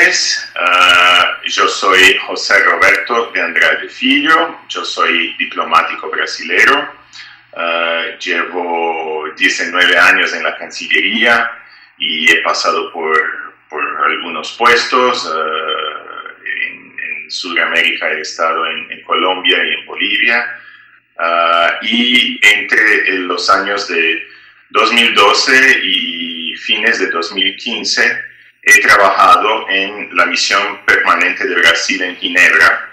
noches. Yo soy José Roberto de Andrade Filho. Yo soy diplomático brasilero. Llevo 19 años en la Cancillería y he pasado por algunos puestos. En Sudamérica he estado en Colombia y en Bolivia. Y entre los años de 2012 y fines de 2015 he trabajado en la misión permanente de Brasil en Ginebra,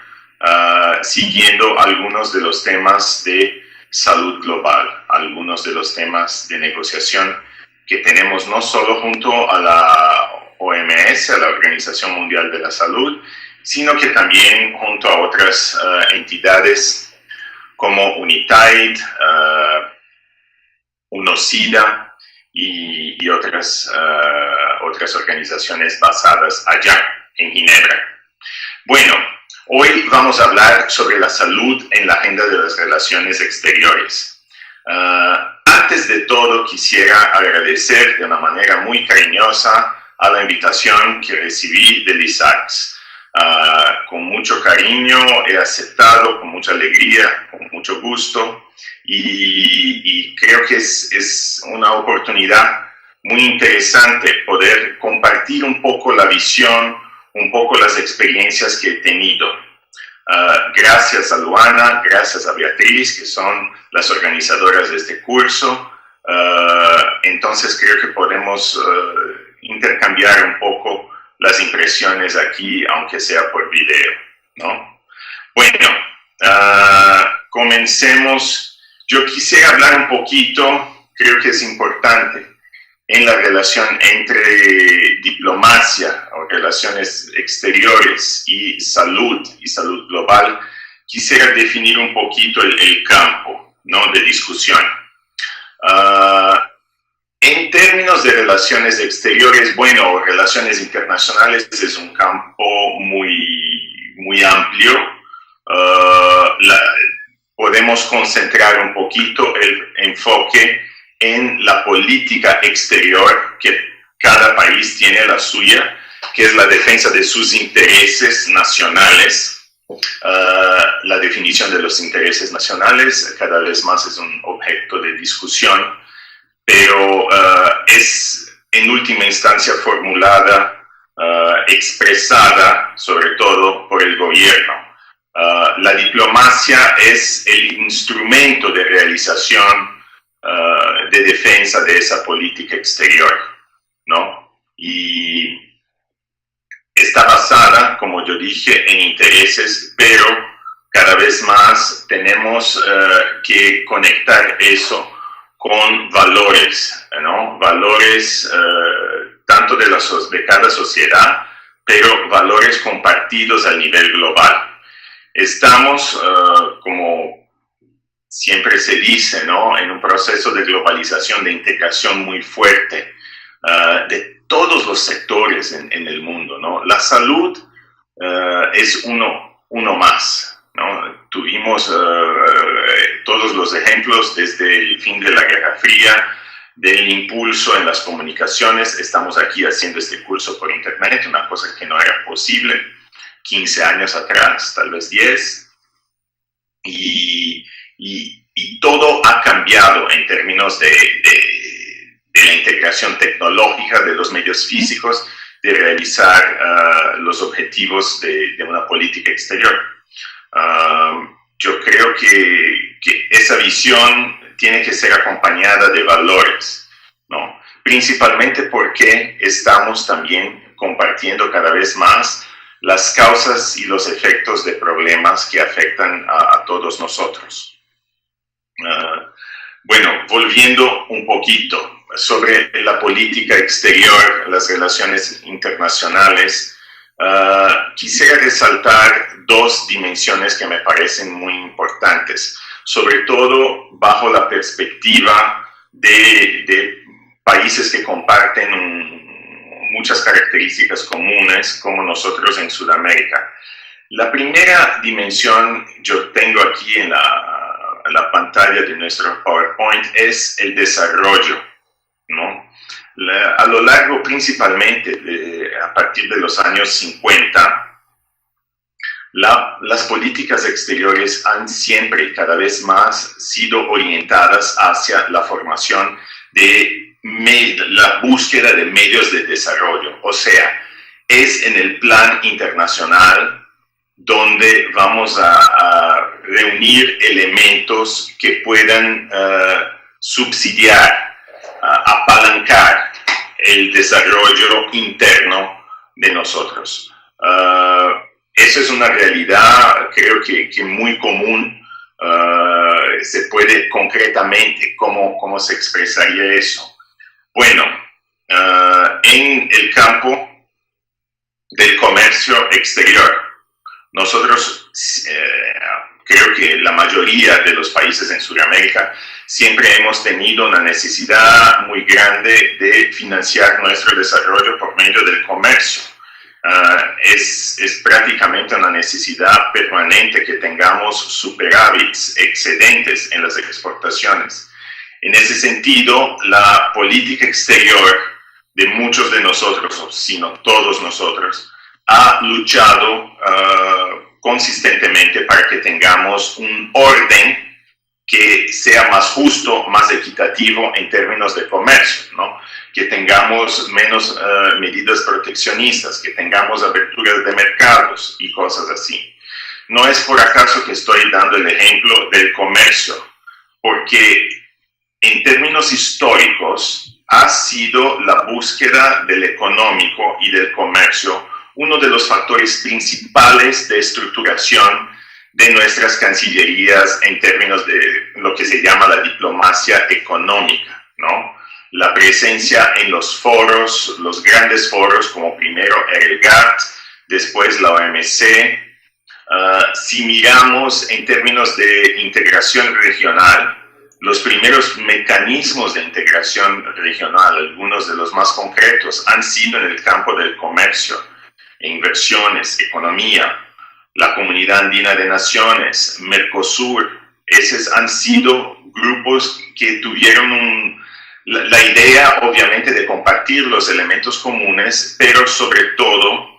siguiendo algunos de los temas de salud global, algunos de los temas de negociación que tenemos no solo junto a la OMS, a la Organización Mundial de la Salud, sino que también junto a otras entidades como UNITAID, UNOSIDA y otras organizaciones basadas allá en Ginebra. Bueno, hoy vamos a hablar sobre la salud en la agenda de las relaciones exteriores. Antes de todo, quisiera agradecer de una manera muy cariñosa a la invitación que recibí de Lizarx. Con mucho cariño he aceptado, con mucha alegría, con mucho gusto, y creo que es una oportunidad muy interesante poder compartir un poco la visión, un poco las experiencias que he tenido. Gracias a Luana, gracias a Beatriz, que son las organizadoras de este curso. Entonces creo que podemos intercambiar un poco las impresiones aquí, aunque sea por video, ¿no? Bueno, comencemos. Yo quisiera hablar un poquito, creo que es importante, en la relación entre diplomacia o relaciones exteriores y salud global. Quisiera definir un poquito el campo, ¿no?, de discusión. En términos de relaciones exteriores, bueno, relaciones internacionales es un campo muy amplio. Podemos concentrar un poquito el enfoque en la política exterior, que cada país tiene la suya, que es la defensa de sus intereses nacionales. La definición de los intereses nacionales cada vez más es un objeto de discusión, pero es en última instancia formulada, expresada sobre todo por el gobierno. La diplomacia es el instrumento de realización, de defensa de esa política exterior, ¿no? Y está basada, como yo dije, en intereses, pero cada vez más tenemos que conectar eso con valores, ¿no? Valores tanto de cada sociedad, pero valores compartidos a nivel global. Estamos, como siempre se dice, ¿no?, en un proceso de globalización, de integración muy fuerte de todos los sectores en el mundo, ¿no? La salud es uno más, ¿no? Tuvimos todos los ejemplos desde el fin de la Guerra Fría, del impulso en las comunicaciones. Estamos aquí haciendo este curso por internet, una cosa que no era posible 15 años atrás, tal vez 10, y todo ha cambiado en términos de la integración tecnológica, de los medios físicos, de realizar los objetivos de una política exterior. Yo creo que esa visión tiene que ser acompañada de valores, ¿no? Principalmente porque estamos también compartiendo cada vez más las causas y los efectos de problemas que afectan a todos nosotros. Bueno, volviendo un poquito sobre la política exterior, las relaciones internacionales, quisiera resaltar dos dimensiones que me parecen muy importantes, sobre todo bajo la perspectiva de países que comparten muchas características comunes, como nosotros en Sudamérica. La primera dimensión, yo tengo aquí en la pantalla de nuestro PowerPoint, es el desarrollo, ¿no? A lo largo, principalmente a partir de los años 50, las políticas exteriores han siempre y cada vez más sido orientadas hacia la formación de la búsqueda de medios de desarrollo. O sea, es en el plan internacional donde vamos a reunir elementos que puedan subsidiar, apalancar el desarrollo interno de nosotros. Eso es una realidad, creo que muy común. Se puede concretamente, ¿cómo se expresaría eso? Bueno, en el campo del comercio exterior, nosotros, creo que la mayoría de los países en Sudamérica, siempre hemos tenido una necesidad muy grande de financiar nuestro desarrollo por medio del comercio. Es prácticamente una necesidad permanente que tengamos superávits, excedentes en las exportaciones. En ese sentido, la política exterior de muchos de nosotros, sino todos nosotros, ha luchado consistentemente para que tengamos un orden que sea más justo, más equitativo en términos de comercio, ¿no? Que tengamos menos medidas proteccionistas, que tengamos aperturas de mercados y cosas así. No es por acaso que estoy dando el ejemplo del comercio, porque en términos históricos ha sido la búsqueda del económico y del comercio uno de los factores principales de estructuración de nuestras cancillerías en términos de lo que se llama la diplomacia económica, ¿no? La presencia en los foros, los grandes foros, como primero el GATT, después la OMC. Si miramos en términos de integración regional, los primeros mecanismos de integración regional, algunos de los más concretos, han sido en el campo del comercio, inversiones, economía, la Comunidad Andina de Naciones, Mercosur. Esos han sido grupos que tuvieron la idea, obviamente, de compartir los elementos comunes, pero sobre todo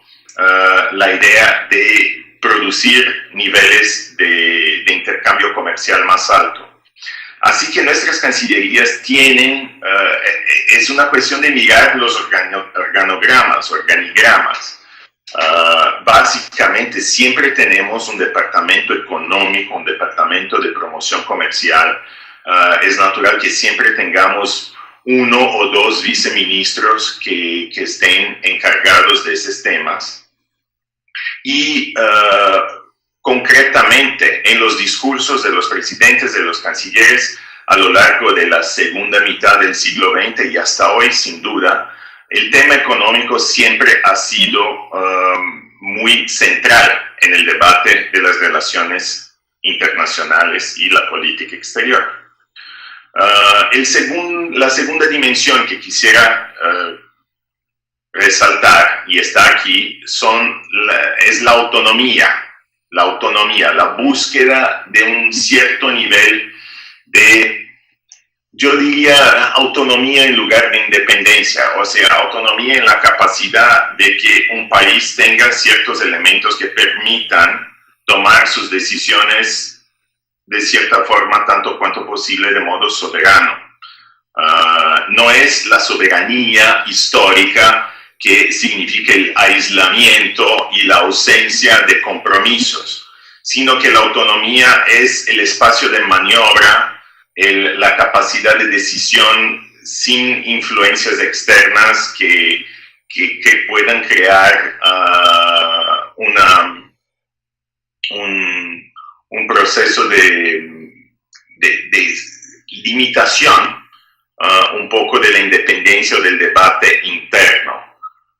la idea de producir niveles de intercambio comercial más alto. Así que nuestras cancillerías tienen, es una cuestión de mirar los organigramas. Básicamente siempre tenemos un departamento económico, un departamento de promoción comercial. Es natural que siempre tengamos uno o dos viceministros que estén encargados de esos temas. Y concretamente en los discursos de los presidentes, de los cancilleres, a lo largo de la segunda mitad del siglo XX y hasta hoy, sin duda, el tema económico siempre ha sido muy central en el debate de las relaciones internacionales y la política exterior. La segunda dimensión que quisiera resaltar, y está aquí, es la autonomía, la búsqueda de un cierto nivel de, yo diría, autonomía en lugar de independencia, o sea, autonomía en la capacidad de que un país tenga ciertos elementos que permitan tomar sus decisiones de cierta forma, tanto cuanto posible, de modo soberano. No es la soberanía histórica que significa el aislamiento y la ausencia de compromisos, sino que la autonomía es el espacio de maniobra, la capacidad de decisión sin influencias externas que puedan crear un proceso de limitación un poco de la independencia o del debate interno,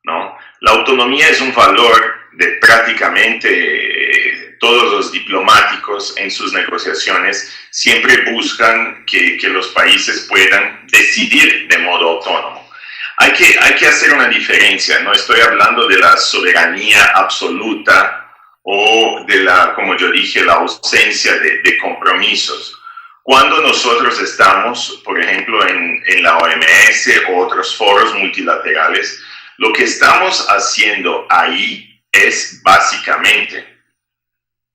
¿no? La autonomía es un valor de prácticamente todos los diplomáticos en sus negociaciones siempre buscan que los países puedan decidir de modo autónomo. Hay que hacer una diferencia, no estoy hablando de la soberanía absoluta o de como yo dije, la ausencia de compromisos. cuando nosotros estamos, por ejemplo, en la OMS o otros foros multilaterales, lo que estamos haciendo ahí es básicamente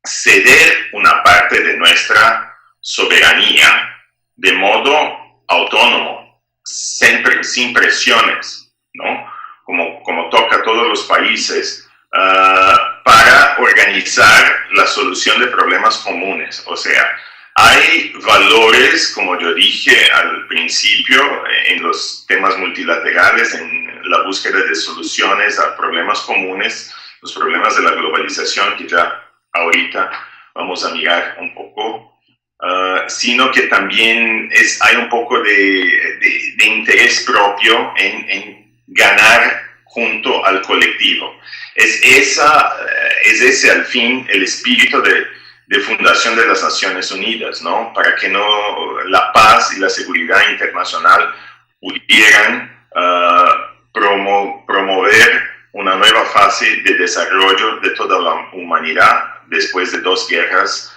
ceder una parte de nuestra soberanía de modo autónomo, sin presiones, ¿no? Como toca a todos los países, para organizar la solución de problemas comunes. O sea, hay valores, como yo dije al principio, en los temas multilaterales, en la búsqueda de soluciones a problemas comunes, los problemas de la globalización, que ya ahorita vamos a mirar un poco, sino que también hay un poco de interés propio en ganar junto al colectivo. Es ese al fin el espíritu de fundación de las Naciones Unidas, ¿no? Para que la paz y la seguridad internacional pudieran promover una nueva fase de desarrollo de toda la humanidad después de 2 guerras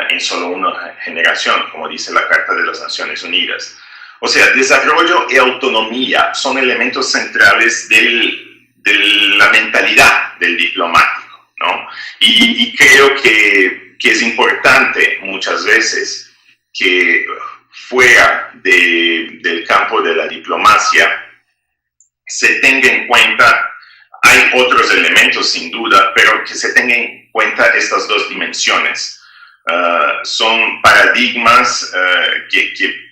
en solo una generación, como dice la Carta de las Naciones Unidas. O sea, desarrollo y autonomía son elementos centrales de la mentalidad del diplomático, ¿no? Y creo que es importante muchas veces que fuera del campo de la diplomacia se tenga en cuenta, hay otros elementos sin duda, pero que se tenga en cuenta estas 2 dimensiones. Son paradigmas que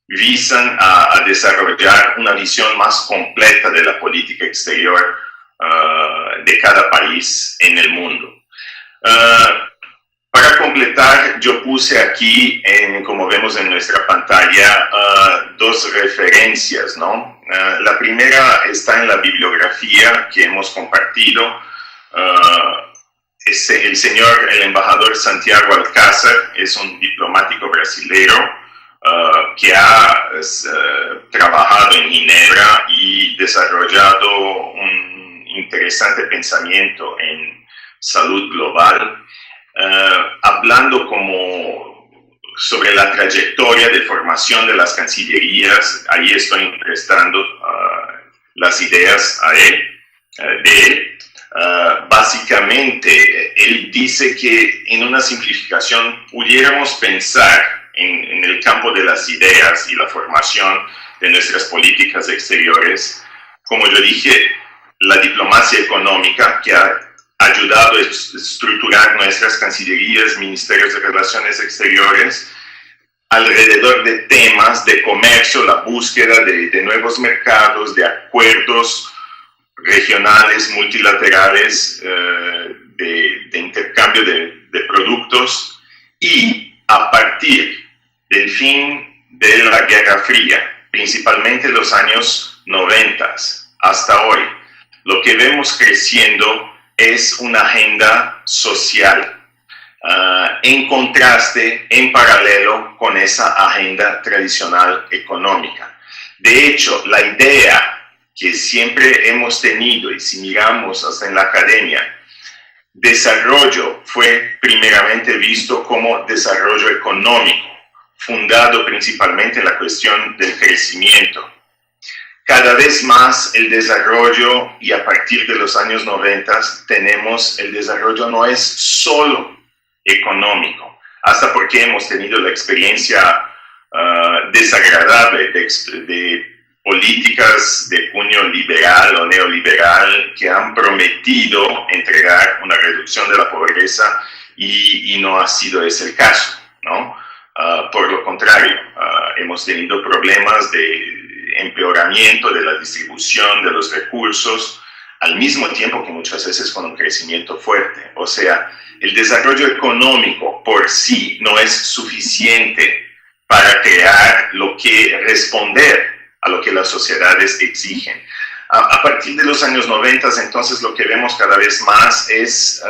visan a desarrollar una visión más completa de la política exterior de cada país en el mundo. Para completar, yo puse aquí, como vemos en nuestra pantalla, 2 referencias, ¿no? La primera está en la bibliografía que hemos compartido. El embajador Santiago Alcázar es un diplomático brasilero que ha trabajado en Ginebra y desarrollado un interesante pensamiento en salud global, hablando sobre la trayectoria de formación de las cancillerías. Ahí estoy prestando las ideas de él. Básicamente, él dice que en una simplificación pudiéramos pensar en el campo de las ideas y la formación de nuestras políticas exteriores, como yo dije, la diplomacia económica que ha ayudado a estructurar nuestras cancillerías, ministerios de relaciones exteriores, alrededor de temas de comercio, la búsqueda de nuevos mercados, de acuerdos regionales, multilaterales, de intercambio de productos, y a partir del fin de la Guerra Fría, principalmente los años 90 hasta hoy, lo que vemos creciendo es una agenda social, en contraste, en paralelo con esa agenda tradicional económica. De hecho, la idea que siempre hemos tenido, y si miramos hasta en la academia, desarrollo fue primeramente visto como desarrollo económico, fundado principalmente en la cuestión del crecimiento. Cada vez más el desarrollo, y a partir de los años 90 tenemos el desarrollo no es solo económico, hasta porque hemos tenido la experiencia desagradable de políticas de puño liberal o neoliberal que han prometido entregar una reducción de la pobreza y no ha sido ese el caso, ¿no? Por lo contrario, hemos tenido problemas de empeoramiento de la distribución de los recursos, al mismo tiempo que muchas veces con un crecimiento fuerte. O sea, el desarrollo económico por sí no es suficiente para responder a lo que las sociedades exigen. A partir de los años 90, entonces, lo que vemos cada vez más es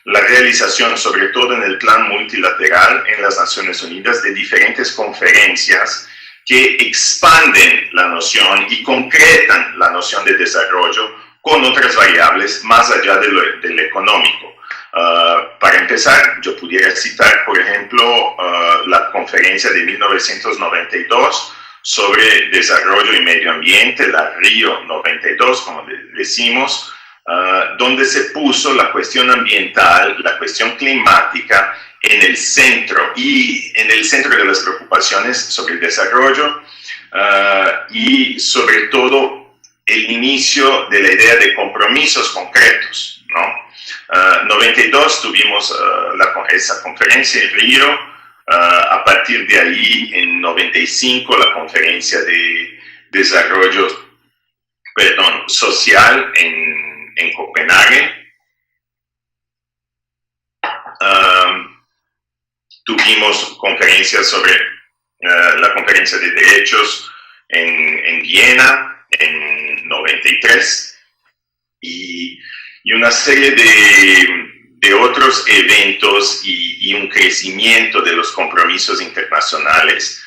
la realización, sobre todo en el plan multilateral en las Naciones Unidas, de diferentes conferencias que expanden la noción y concretan la noción de desarrollo con otras variables más allá del económico. Para empezar, yo pudiera citar, por ejemplo, la conferencia de 1992 sobre desarrollo y medio ambiente, la Río 92, como decimos, donde se puso la cuestión ambiental, la cuestión climática en el centro de las preocupaciones sobre el desarrollo y sobre todo el inicio de la idea de compromisos concretos, ¿no? 92 tuvimos esa conferencia en Río, a partir de ahí en 95 la conferencia de desarrollo social en Copenhague. Tuvimos conferencias sobre la conferencia de derechos en Viena en 93 y una serie de otros eventos y un crecimiento de los compromisos internacionales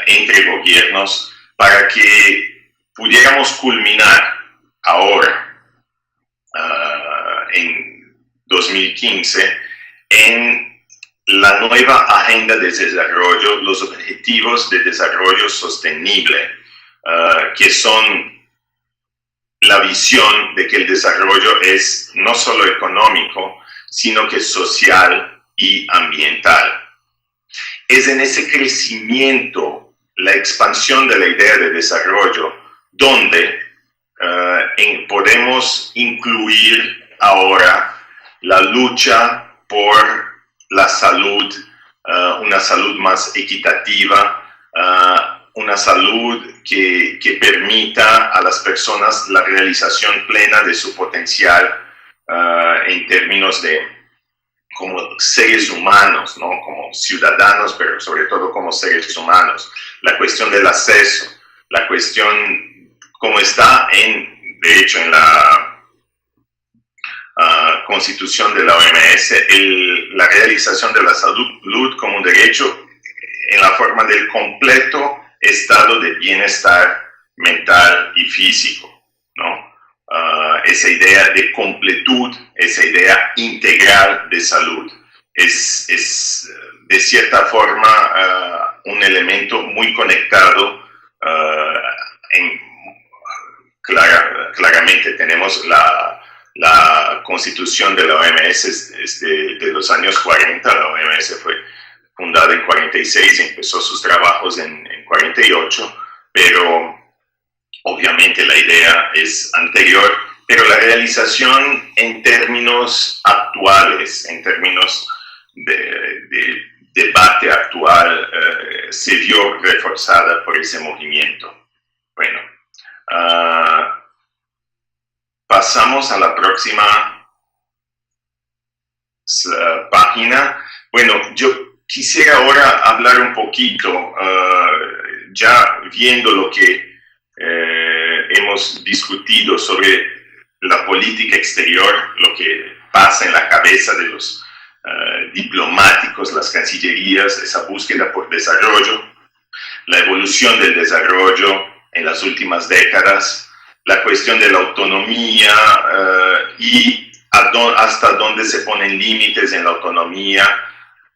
entre gobiernos para que pudiéramos culminar ahora, en 2015, en la nueva agenda de desarrollo, los objetivos de desarrollo sostenible, que son la visión de que el desarrollo es no solo económico, sino que social y ambiental. Es en ese crecimiento, la expansión de la idea de desarrollo, donde podemos incluir ahora la lucha por la salud, una salud más equitativa, una salud que permita a las personas la realización plena de su potencial en términos de como seres humanos, ¿no? Como ciudadanos, pero sobre todo como seres humanos. La cuestión del acceso, la cuestión como está de hecho en la Constitución de la OMS, la realización de la salud como un derecho en la forma del completo estado de bienestar mental y físico, ¿no? Esa idea de completud, esa idea integral de salud, es de cierta forma un elemento muy conectado. Claramente tenemos la Constitución de la OMS de los años 40, la OMS fue fundada en 46, empezó sus trabajos en 48, pero obviamente la idea es anterior, pero la realización en términos actuales, en términos de debate actual, se vio reforzada por ese movimiento. Bueno, pasamos a la próxima página. Bueno, yo quisiera ahora hablar un poquito, ya viendo lo que hemos discutido sobre la política exterior, lo que pasa en la cabeza de los diplomáticos, las cancillerías, esa búsqueda por desarrollo, la evolución del desarrollo en las últimas décadas, la cuestión de la autonomía y hasta dónde se ponen límites en la autonomía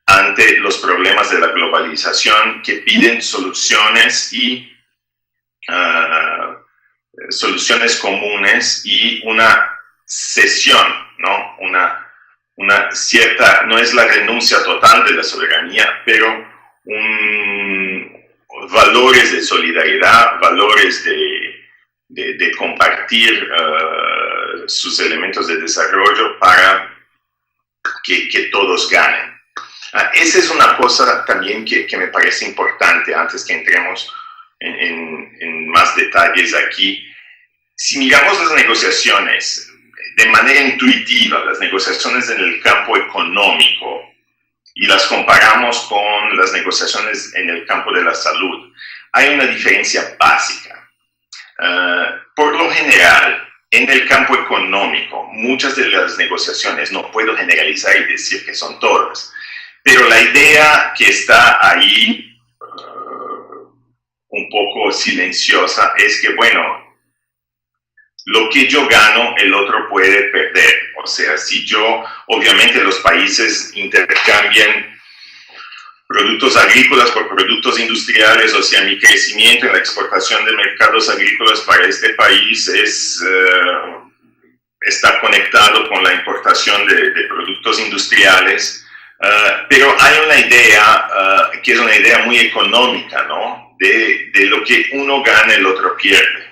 ante los problemas de la globalización que piden soluciones y soluciones comunes y una cesión, ¿no? Una cierta, no es la renuncia total de la soberanía, pero valores de solidaridad, valores de compartir sus elementos de desarrollo para que todos ganen. Esa es una cosa también que me parece importante antes que entremos en más detalles aquí. Si miramos las negociaciones de manera intuitiva, las negociaciones en el campo económico, y las comparamos con las negociaciones en el campo de la salud, hay una diferencia básica. Por lo general, en el campo económico, muchas de las negociaciones, no puedo generalizar y decir que son todas, pero la idea que está ahí, un poco silenciosa, es que, bueno, lo que yo gano, el otro puede perder. O sea, obviamente los países intercambian productos agrícolas por productos industriales, o sea, mi crecimiento en la exportación de mercados agrícolas para este país está conectado con la importación de productos industriales, pero hay una idea que es una idea muy económica, ¿no? De lo que uno gana, el otro pierde.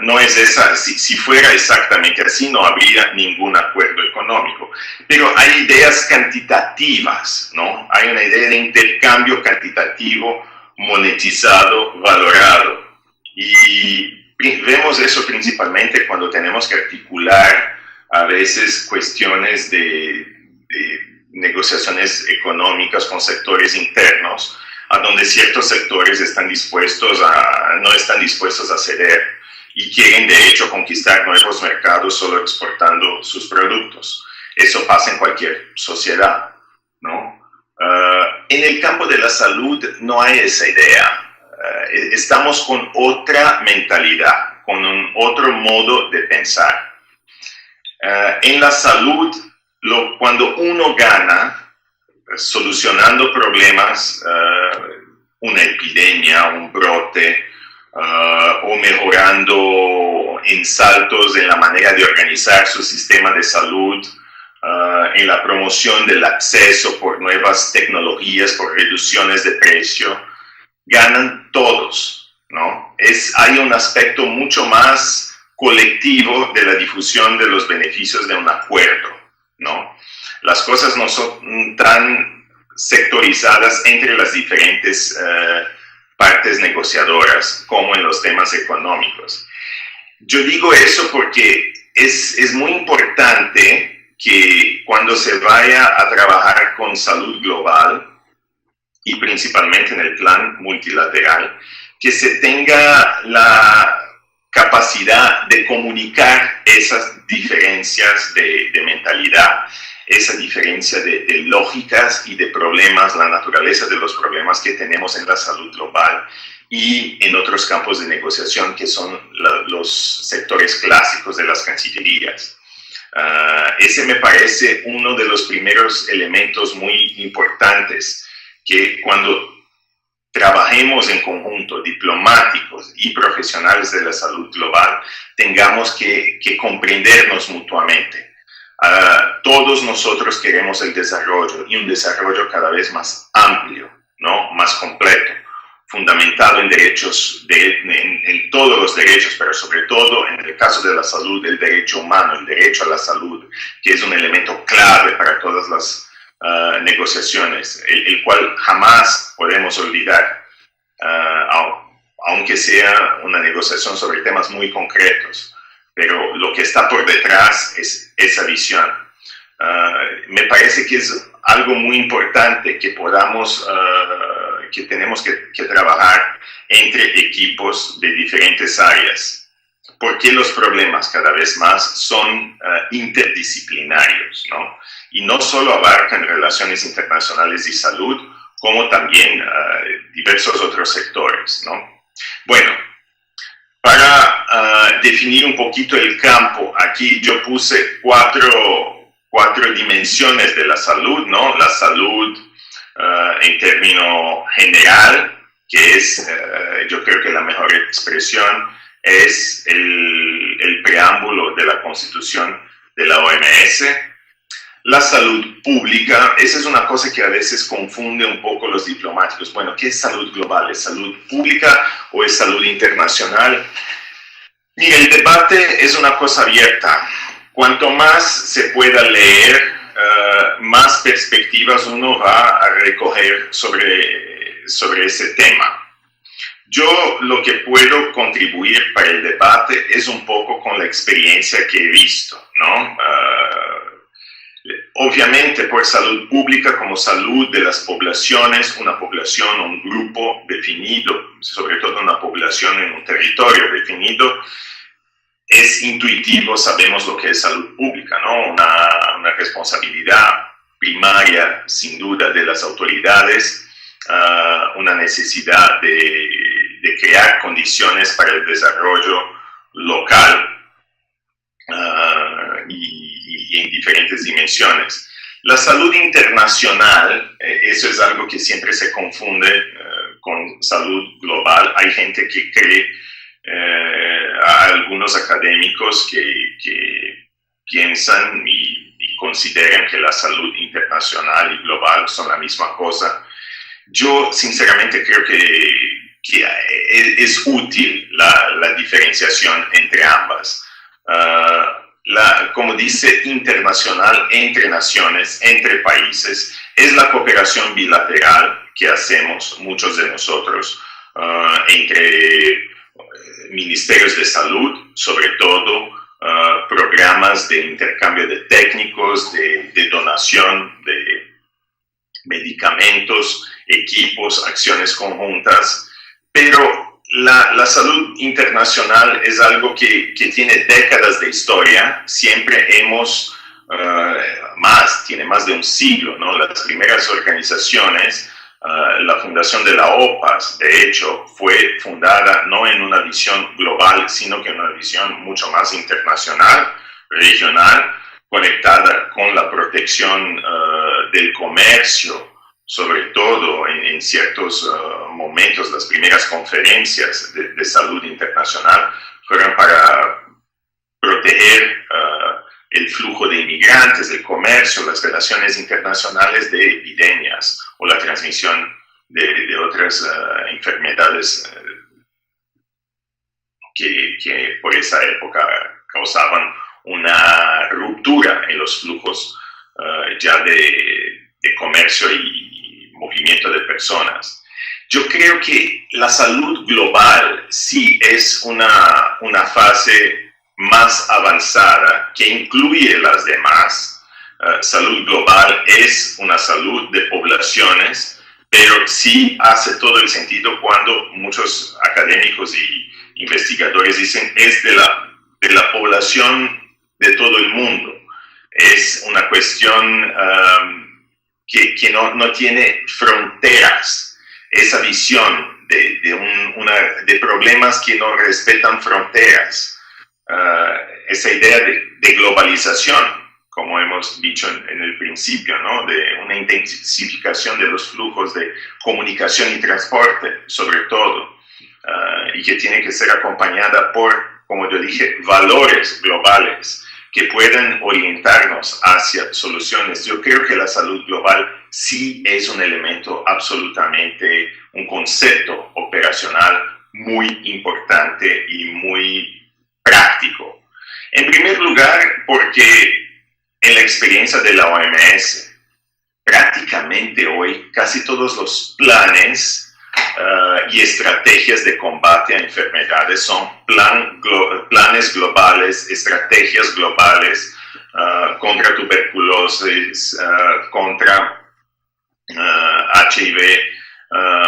No es esa, si fuera exactamente así, no habría ningún acuerdo económico. Pero hay ideas cuantitativas, ¿no? Hay una idea de intercambio cuantitativo, monetizado, valorado. Y vemos eso principalmente cuando tenemos que articular a veces cuestiones de negociaciones económicas con sectores internos, a donde ciertos sectores no están dispuestos a ceder y quieren de hecho conquistar nuevos mercados solo exportando sus productos. Eso pasa en cualquier sociedad, ¿no? En el campo de la salud no hay esa idea. Estamos con otra mentalidad, con un otro modo de pensar. En la salud, cuando uno gana solucionando problemas, una epidemia, un brote, o mejorando en saltos en la manera de organizar su sistema de salud, en la promoción del acceso por nuevas tecnologías, por reducciones de precio, ganan todos, ¿no? Hay un aspecto mucho más colectivo de la difusión de los beneficios de un acuerdo, ¿no? Las cosas no son tan sectorizadas entre las diferentes partes negociadoras como en los temas económicos. Yo digo eso porque es muy importante que cuando se vaya a trabajar con salud global y principalmente en el plan multilateral, que se tenga la capacidad de comunicar esas diferencias de mentalidad, esa diferencia de lógicas y de problemas, la naturaleza de los problemas que tenemos en la salud global y en otros campos de negociación que son los sectores clásicos de las cancillerías. Ese me parece uno de los primeros elementos muy importantes, que cuando trabajemos en conjunto, diplomáticos y profesionales de la salud global, tengamos que comprendernos mutuamente. Todos nosotros queremos el desarrollo y un desarrollo cada vez más amplio, ¿no? Más completo, fundamentado en derechos, en todos los derechos, pero sobre todo en el caso de la salud, el derecho humano, el derecho a la salud, que es un elemento clave para todas las negociaciones, el cual jamás podemos olvidar, aunque sea una negociación sobre temas muy concretos, pero lo que está por detrás es esa visión. Me parece que es algo muy importante que que tenemos que trabajar entre equipos de diferentes áreas, porque los problemas cada vez más son interdisciplinarios, ¿no? Y no solo abarcan relaciones internacionales y salud, como también diversos otros sectores, ¿no? Bueno, para definir un poquito el campo, aquí yo puse cuatro dimensiones de la salud, ¿no? La salud en término general, que es, yo creo que la mejor expresión es el preámbulo de la Constitución de la OMS. La salud pública, esa es una cosa que a veces confunde un poco los diplomáticos. Bueno, ¿qué es salud global? ¿Es salud pública o es salud internacional? Mira, el debate es una cosa abierta. Cuanto más se pueda leer, más perspectivas uno va a recoger sobre ese tema. Yo lo que puedo contribuir para el debate es un poco con la experiencia que he visto, ¿no? Obviamente por salud pública como salud de las poblaciones, una población o un grupo definido, sobre todo una población en un territorio definido, es intuitivo, sabemos lo que es salud pública, ¿no? Una responsabilidad primaria, sin duda, de las autoridades, una necesidad de crear condiciones para el desarrollo local y diferentes dimensiones. La salud internacional, eso es algo que siempre se confunde con salud global. Hay gente que cree, algunos académicos que piensan y consideran que la salud internacional y global son la misma cosa. Yo sinceramente creo que es útil la diferenciación entre ambas. Como dice, internacional, entre naciones, entre países, es la cooperación bilateral que hacemos muchos de nosotros entre ministerios de salud, sobre todo, programas de intercambio de técnicos, de donación de medicamentos, equipos, acciones conjuntas, pero la salud internacional es algo que tiene décadas de historia. Siempre tiene más de un siglo, ¿no? Las primeras organizaciones, la fundación de la OPAS, de hecho, fue fundada no en una visión global, sino que en una visión mucho más internacional, regional, conectada con la protección del comercio, sobre todo en ciertos momentos. Las primeras conferencias de salud internacional fueron para proteger el flujo de inmigrantes, el comercio, las relaciones internacionales de epidemias o la transmisión de otras enfermedades que por esa época causaban una ruptura en los flujos ya de comercio y movimiento de personas. Yo creo que la salud global sí es una fase más avanzada que incluye las demás. Salud global es una salud de poblaciones, pero sí hace todo el sentido cuando muchos académicos y investigadores dicen es de la población de todo el mundo. Es una cuestión que no tiene fronteras. Esa visión de problemas que no respetan fronteras. Esa idea de globalización, como hemos dicho en el principio, ¿no? De una intensificación de los flujos de comunicación y transporte, sobre todo, y que tiene que ser acompañada por, como yo dije, valores globales que pueden orientarnos hacia soluciones. Yo creo que la salud global sí es un elemento absolutamente, un concepto operacional muy importante y muy práctico. En primer lugar, porque en la experiencia de la OMS, prácticamente hoy casi todos los planes y estrategias de combate a enfermedades son planes globales, estrategias globales contra tuberculosis, contra HIV,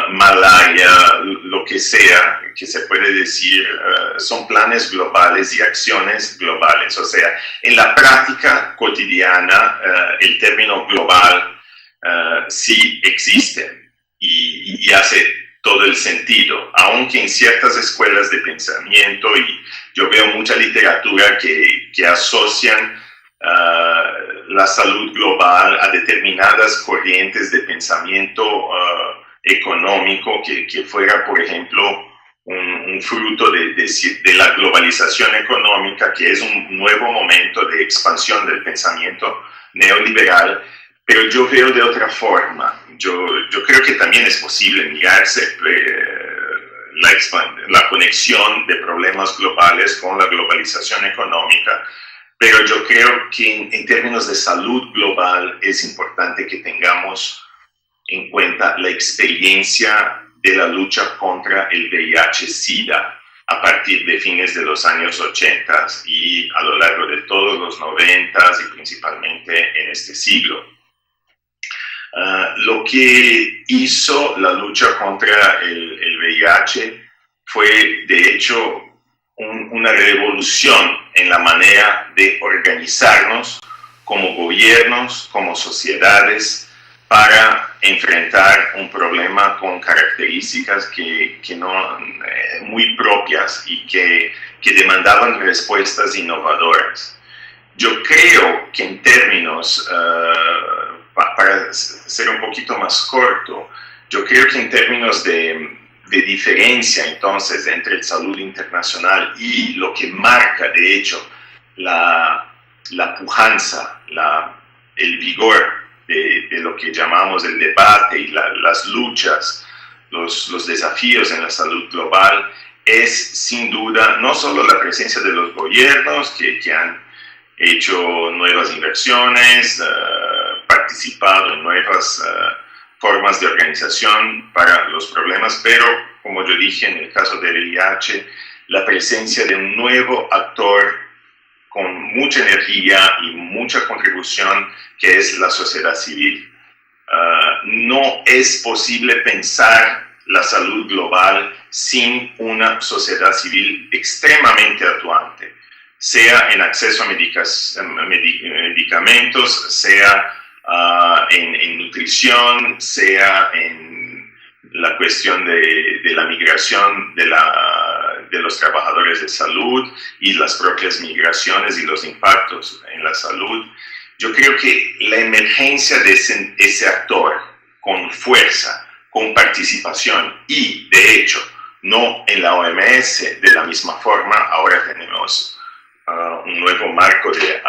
malaria, lo que sea que se puede decir, son planes globales y acciones globales. O sea, en la práctica cotidiana, el término global sí existe y hace todo el sentido, aunque en ciertas escuelas de pensamiento, y yo veo mucha literatura que asocian la salud global a determinadas corrientes de pensamiento económico que fuera, por ejemplo, un fruto de la globalización económica, que es un nuevo momento de expansión del pensamiento neoliberal. Pero yo veo de otra forma. Yo creo que también es posible mirarse la conexión de problemas globales con la globalización económica, pero yo creo que en términos de salud global es importante que tengamos en cuenta la experiencia de la lucha contra el VIH-Sida a partir de fines de los años 80 y a lo largo de todos los 90 y principalmente en este siglo. Lo que hizo la lucha contra el VIH fue, de hecho, una revolución en la manera de organizarnos como gobiernos, como sociedades, para enfrentar un problema con características que no, muy propias y que demandaban respuestas innovadoras. Yo creo que en términos, para ser un poquito más corto, yo creo que en términos de diferencia entonces entre el salud internacional y lo que marca de hecho la pujanza, el vigor de lo que llamamos el debate y las luchas, los desafíos en la salud global, es sin duda no solo la presencia de los gobiernos que han hecho nuevas inversiones, participado en nuevas formas de organización para los problemas, pero como yo dije en el caso del VIH, la presencia de un nuevo actor con mucha energía y mucha contribución, que es la sociedad civil. No es posible pensar la salud global sin una sociedad civil extremadamente actuante, sea en acceso a medicamentos, sea en nutrición, sea en la cuestión de la migración de los trabajadores de salud y las propias migraciones y los impactos en la salud. Yo creo que la emergencia de ese actor con fuerza, con participación y, de hecho, no en la OMS de la misma forma, ahora tenemos un nuevo marco de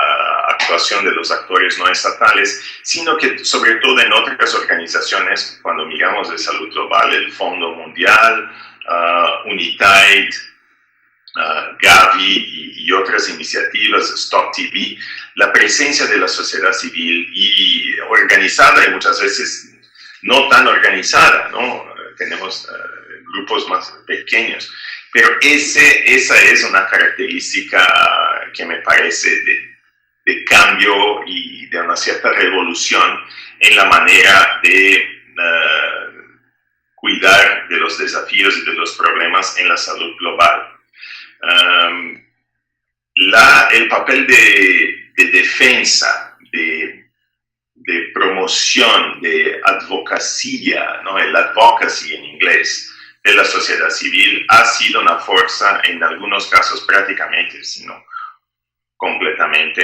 actuación de los actores no estatales, sino que sobre todo en otras organizaciones, cuando miramos de salud global, el Fondo Mundial, UNITAID, Gavi y otras iniciativas, Stop TB, la presencia de la sociedad civil y organizada y muchas veces no tan organizada, ¿no? Tenemos grupos más pequeños, pero esa es una característica que me parece de cambio y de una cierta revolución en la manera de cuidar de los desafíos y de los problemas en la salud global. El papel de defensa, de promoción, de advocacia, ¿no? El advocacy en inglés, de la sociedad civil ha sido una fuerza en algunos casos prácticamente, sino completamente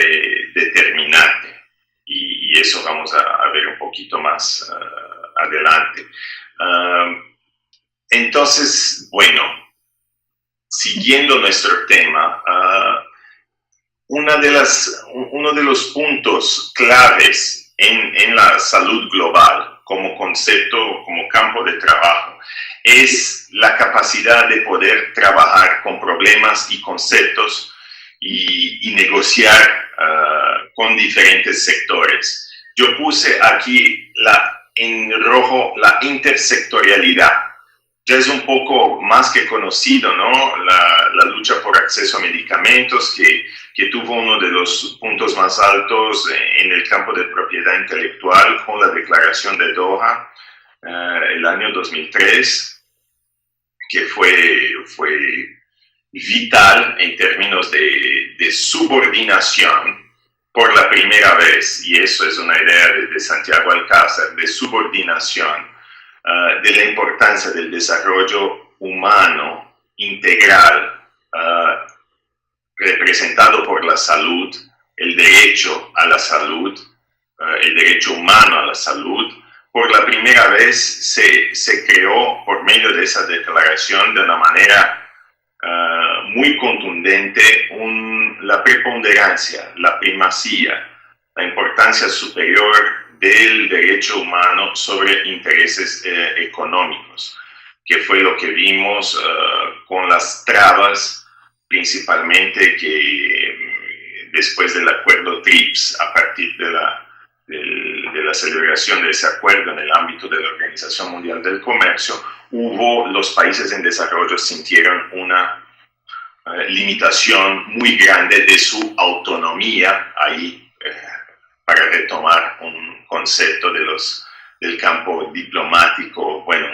determinante. Y eso vamos a ver un poquito más adelante. Entonces, bueno, siguiendo nuestro tema, uno de los puntos claves en la salud global como concepto, como campo de trabajo, es la capacidad de poder trabajar con problemas y conceptos y negociar con diferentes sectores. Yo puse aquí en rojo la intersectorialidad. Ya es un poco más que conocido, ¿no? La lucha por acceso a medicamentos, que tuvo uno de los puntos más altos en el campo de propiedad intelectual con la Declaración de Doha, el año 2003, que fue vital en términos de subordinación por la primera vez, y eso es una idea de Santiago Alcázar, de subordinación, de la importancia del desarrollo humano integral, representado por la salud, el derecho a la salud, el derecho humano a la salud. Por la primera vez se creó por medio de esa declaración de una manera muy contundente la preponderancia, la primacía, la importancia superior del derecho humano sobre intereses económicos, que fue lo que vimos con las trabas, principalmente que después del acuerdo TRIPS, a partir de la celebración de ese acuerdo en el ámbito de la Organización Mundial del Comercio, los países en desarrollo sintieron una limitación muy grande de su autonomía ahí, para retomar un concepto del campo diplomático, bueno,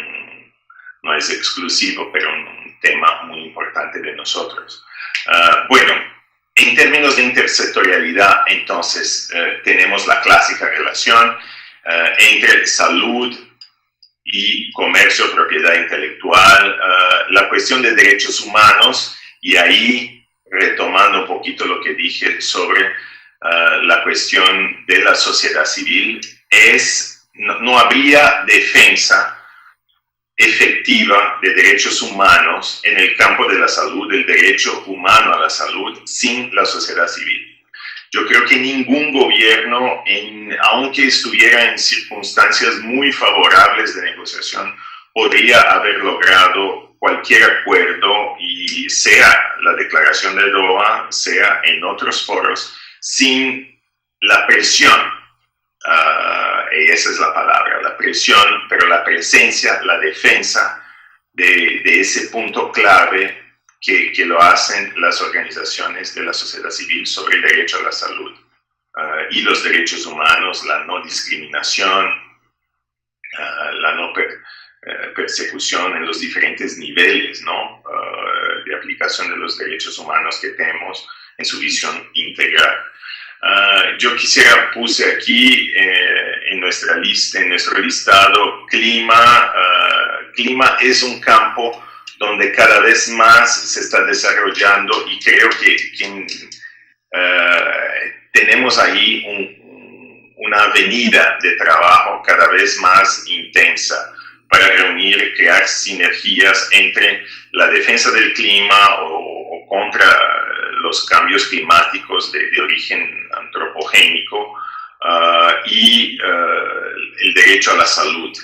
no es exclusivo, pero un tema muy importante de nosotros. Bueno, en términos de intersectorialidad, entonces, tenemos la clásica relación entre salud y comercio, propiedad intelectual, la cuestión de derechos humanos, y ahí retomando un poquito lo que dije sobre la cuestión de la sociedad civil no habría defensa efectiva de derechos humanos en el campo de la salud, del derecho humano a la salud, sin la sociedad civil. Yo creo que ningún gobierno, aunque estuviera en circunstancias muy favorables de negociación, podría haber logrado cualquier acuerdo, y sea la declaración de Doha, sea en otros foros, sin la presión. Esa es la palabra, la presión, pero la presencia, la defensa de ese punto clave que lo hacen las organizaciones de la sociedad civil sobre el derecho a la salud y los derechos humanos, la no discriminación, la no persecución en los diferentes niveles, ¿no? De aplicación de los derechos humanos que tenemos en su visión integral. Yo puse aquí en nuestra lista, en nuestro listado, clima. Clima es un campo donde cada vez más se está desarrollando, y creo que tenemos ahí una avenida de trabajo cada vez más intensa para reunir y crear sinergias entre la defensa del clima o contra los cambios climáticos de origen antropogénico y el derecho a la salud.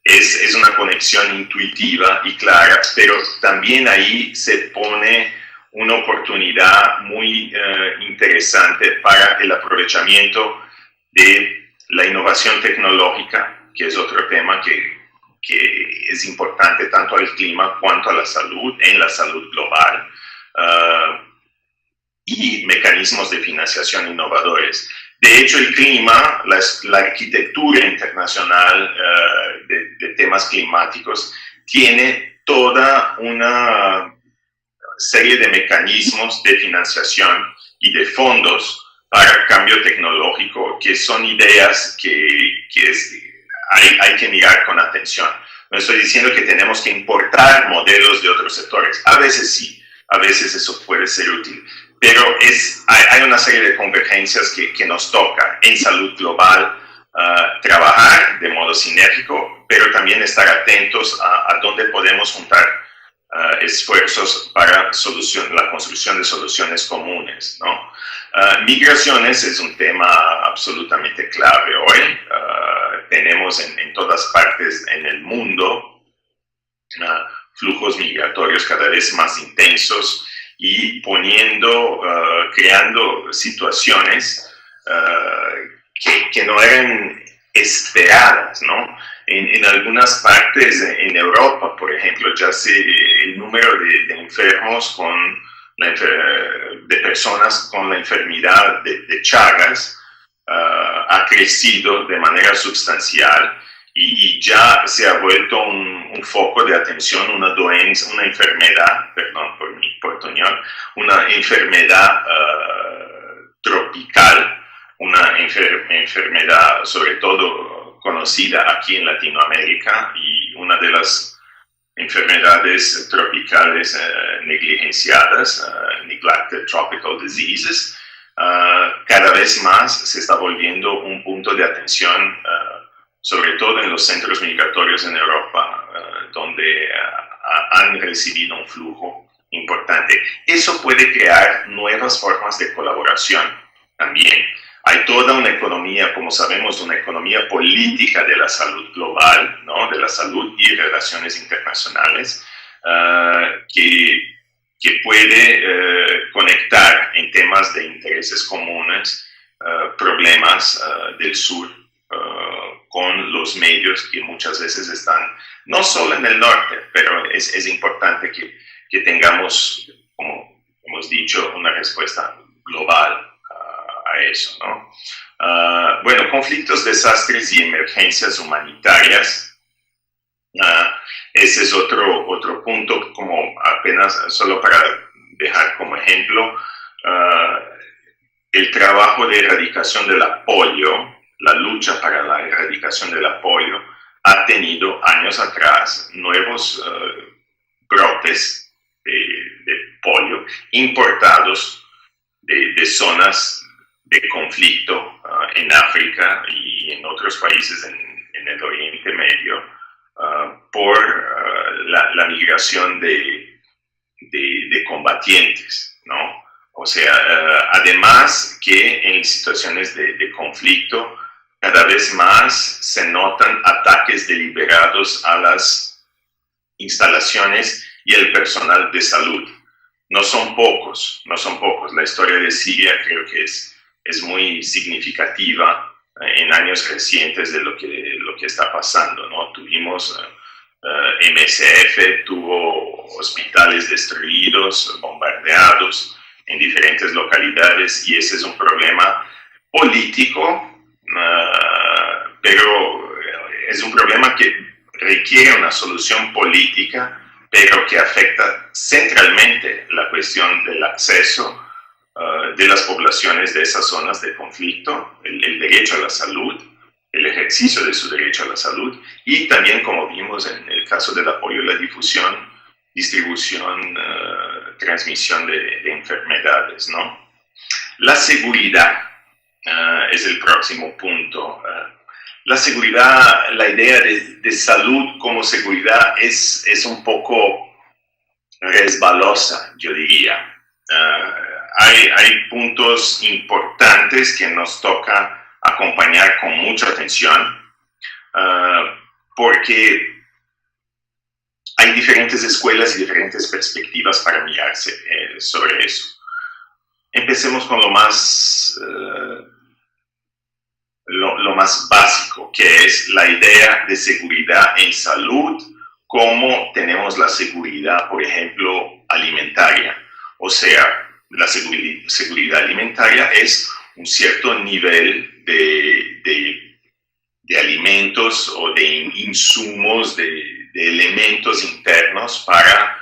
Es una conexión intuitiva y clara, pero también ahí se pone una oportunidad muy interesante para el aprovechamiento de la innovación tecnológica, que es otro tema que es importante tanto al clima cuanto a la salud, en la salud global, y mecanismos de financiación innovadores. De hecho, el clima, la arquitectura internacional de temas climáticos, tiene toda una serie de mecanismos de financiación y de fondos para cambio tecnológico, que son ideas que hay que mirar con atención. No estoy diciendo que tenemos que importar modelos de otros sectores. A veces sí, a veces eso puede ser útil. Pero hay una serie de convergencias que nos toca en salud global trabajar de modo sinérgico, pero también estar atentos a dónde podemos juntar esfuerzos para la construcción de soluciones comunes, ¿no? Migraciones es un tema absolutamente clave hoy. Tenemos en todas partes en el mundo flujos migratorios cada vez más intensos y creando situaciones que no eran esperadas, ¿no? En algunas partes, en Europa, por ejemplo, ya el número de enfermos de personas con la enfermedad de Chagas ha crecido de manera sustancial y ya se ha vuelto un foco de atención, una enfermedad, perdón por mi portuñol, una enfermedad tropical, una enfermedad sobre todo conocida aquí en Latinoamérica y una de las enfermedades tropicales negligenciadas, neglected tropical diseases. Cada vez más se está volviendo un punto de atención, sobre todo en los centros migratorios en Europa, donde han recibido un flujo importante. Eso puede crear nuevas formas de colaboración también. Hay toda una economía, como sabemos, una economía política de la salud global, ¿no? De la salud y relaciones internacionales, que puede conectar en temas de intereses comunes problemas del sur con los medios que muchas veces están, no solo en el norte, pero es importante que tengamos, como hemos dicho, una respuesta global a eso, ¿no? Bueno, conflictos, desastres y emergencias humanitarias. Ese es otro punto, como apenas solo para dejar como ejemplo, el trabajo de erradicación de la polio, la lucha para la erradicación de la polio, ha tenido años atrás nuevos brotes de polio importados de zonas de conflicto en África y en otros países en el Oriente Medio por la migración de combatientes, ¿no? O sea, además que en situaciones de conflicto cada vez más se notan ataques deliberados a las instalaciones y el personal de salud. No son pocos. La historia de Siria creo que es muy significativa en años recientes de lo que está pasando, ¿no? Tuvimos MSF, tuvo hospitales destruidos, bombardeados en diferentes localidades, y ese es un problema político, pero es un problema que requiere una solución política, pero que afecta centralmente la cuestión del acceso de las poblaciones de esas zonas de conflicto, el derecho a la salud, el ejercicio de su derecho a la salud, y también, como vimos en el caso del apoyo a la difusión, distribución, transmisión de enfermedades, ¿no? La seguridad es el próximo punto. La seguridad, la idea de salud como seguridad es un poco resbalosa, yo diría. Hay puntos importantes que nos toca acompañar con mucha atención, porque hay diferentes escuelas y diferentes perspectivas para mirarse sobre eso. Empecemos con lo más básico, que es la idea de seguridad en salud, como tenemos la seguridad, por ejemplo, alimentaria. O sea, la seguridad alimentaria es un cierto nivel de alimentos o de insumos, de elementos internos para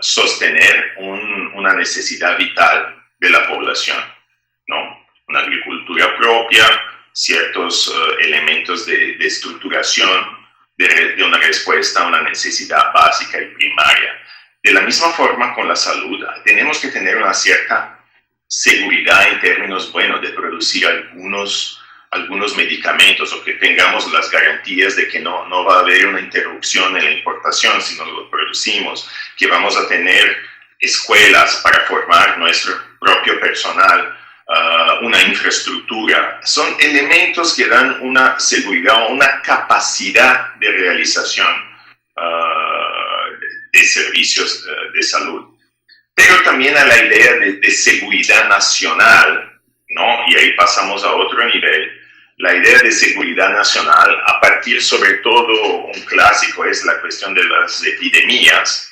sostener una necesidad vital de la población, ¿no? Una agricultura propia, ciertos elementos de estructuración de una respuesta a una necesidad básica y primaria. De la misma forma, con la salud, tenemos que tener una cierta seguridad en términos, bueno, de producir algunos medicamentos, o que tengamos las garantías de que no va a haber una interrupción en la importación si no lo producimos, que vamos a tener escuelas para formar nuestro propio personal, una infraestructura. Son elementos que dan una seguridad, una capacidad de realización de servicios de salud. Pero también a la idea de seguridad nacional, ¿no? Y ahí pasamos a otro nivel. La idea de seguridad nacional, a partir sobre todo, un clásico es la cuestión de las epidemias,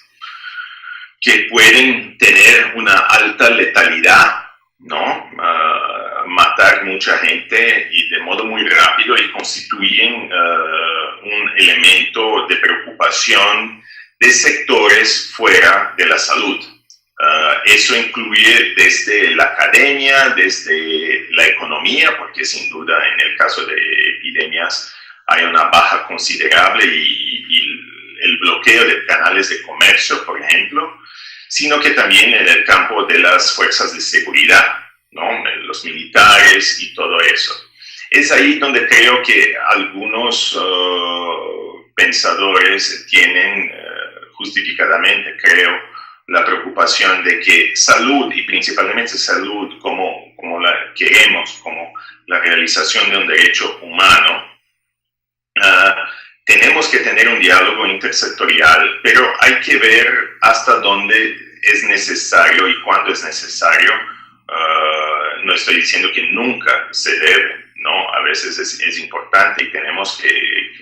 que pueden tener una alta letalidad, ¿no? Matar mucha gente y de modo muy rápido, y constituyen un elemento de preocupación de sectores fuera de la salud. Eso incluye desde la academia, desde la economía, porque sin duda en el caso de epidemias hay una baja considerable y el bloqueo de canales de comercio, por ejemplo, sino que también en el campo de las fuerzas de seguridad, ¿no? Los militares y todo eso. Es ahí donde creo que algunos pensadores tienen justificadamente, creo, la preocupación de que salud, y principalmente salud como la queremos, como la realización de un derecho humano, tenemos que tener un diálogo intersectorial, pero hay que ver hasta dónde es necesario y cuándo es necesario. No estoy diciendo que nunca se debe, ¿no? A veces es importante y tenemos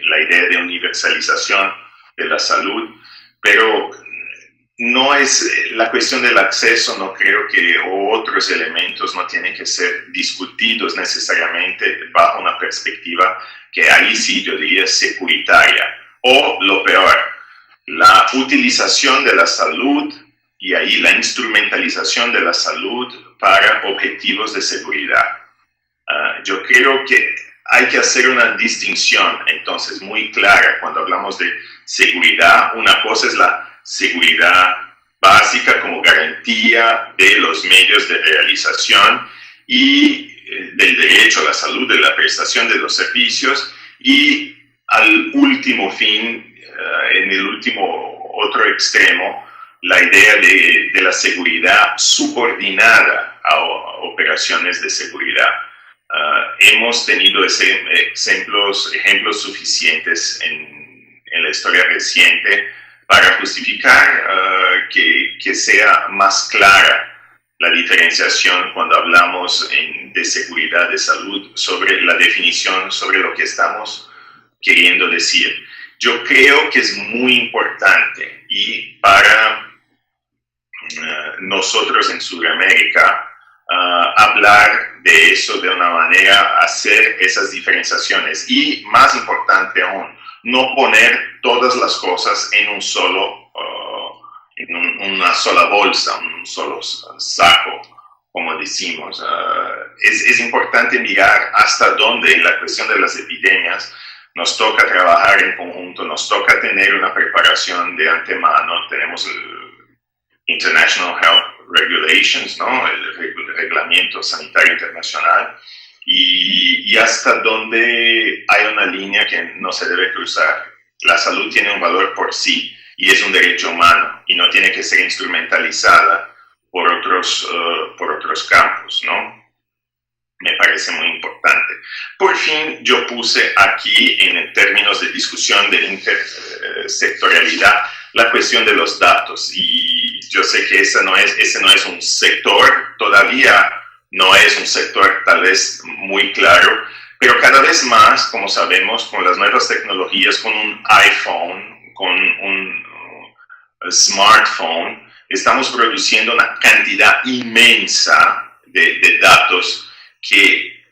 la idea de universalización de la salud, pero no es la cuestión del acceso, no creo que otros elementos no tienen que ser discutidos necesariamente bajo una perspectiva que ahí sí yo diría securitaria, o lo peor, la utilización de la salud y ahí la instrumentalización de la salud para objetivos de seguridad. Yo creo que hay que hacer una distinción entonces muy clara cuando hablamos de seguridad. Una cosa es la seguridad básica como garantía de los medios de realización, y del derecho a la salud, de la prestación de los servicios, y al último fin, en el último otro extremo, la idea de la seguridad subordinada a operaciones de seguridad. Hemos tenido ejemplos suficientes en la historia reciente para justificar que sea más clara la diferenciación cuando hablamos de seguridad de salud, sobre la definición, sobre lo que estamos queriendo decir. Yo creo que es muy importante, y para nosotros en Sudamérica, hablar de eso de una manera, hacer esas diferenciaciones, y más importante aún, no poner todas las cosas en un solo, en una sola bolsa, un solo saco, como decimos. Es importante mirar hasta dónde en la cuestión de las epidemias nos toca trabajar en conjunto, nos toca tener una preparación de antemano. Tenemos el International Health Regulations, ¿no? El reglamento sanitario internacional, y hasta donde hay una línea que no se debe cruzar. La salud tiene un valor por sí y es un derecho humano, y no tiene que ser instrumentalizada por otros campos, ¿no? Me parece muy importante. Por fin, yo puse aquí, en términos de discusión de intersectorialidad, la cuestión de los datos, y yo sé que ese no es un sector, todavía no es un sector tal vez muy claro, pero cada vez más, como sabemos, con las nuevas tecnologías, con un iPhone, con un smartphone, estamos produciendo una cantidad inmensa de datos que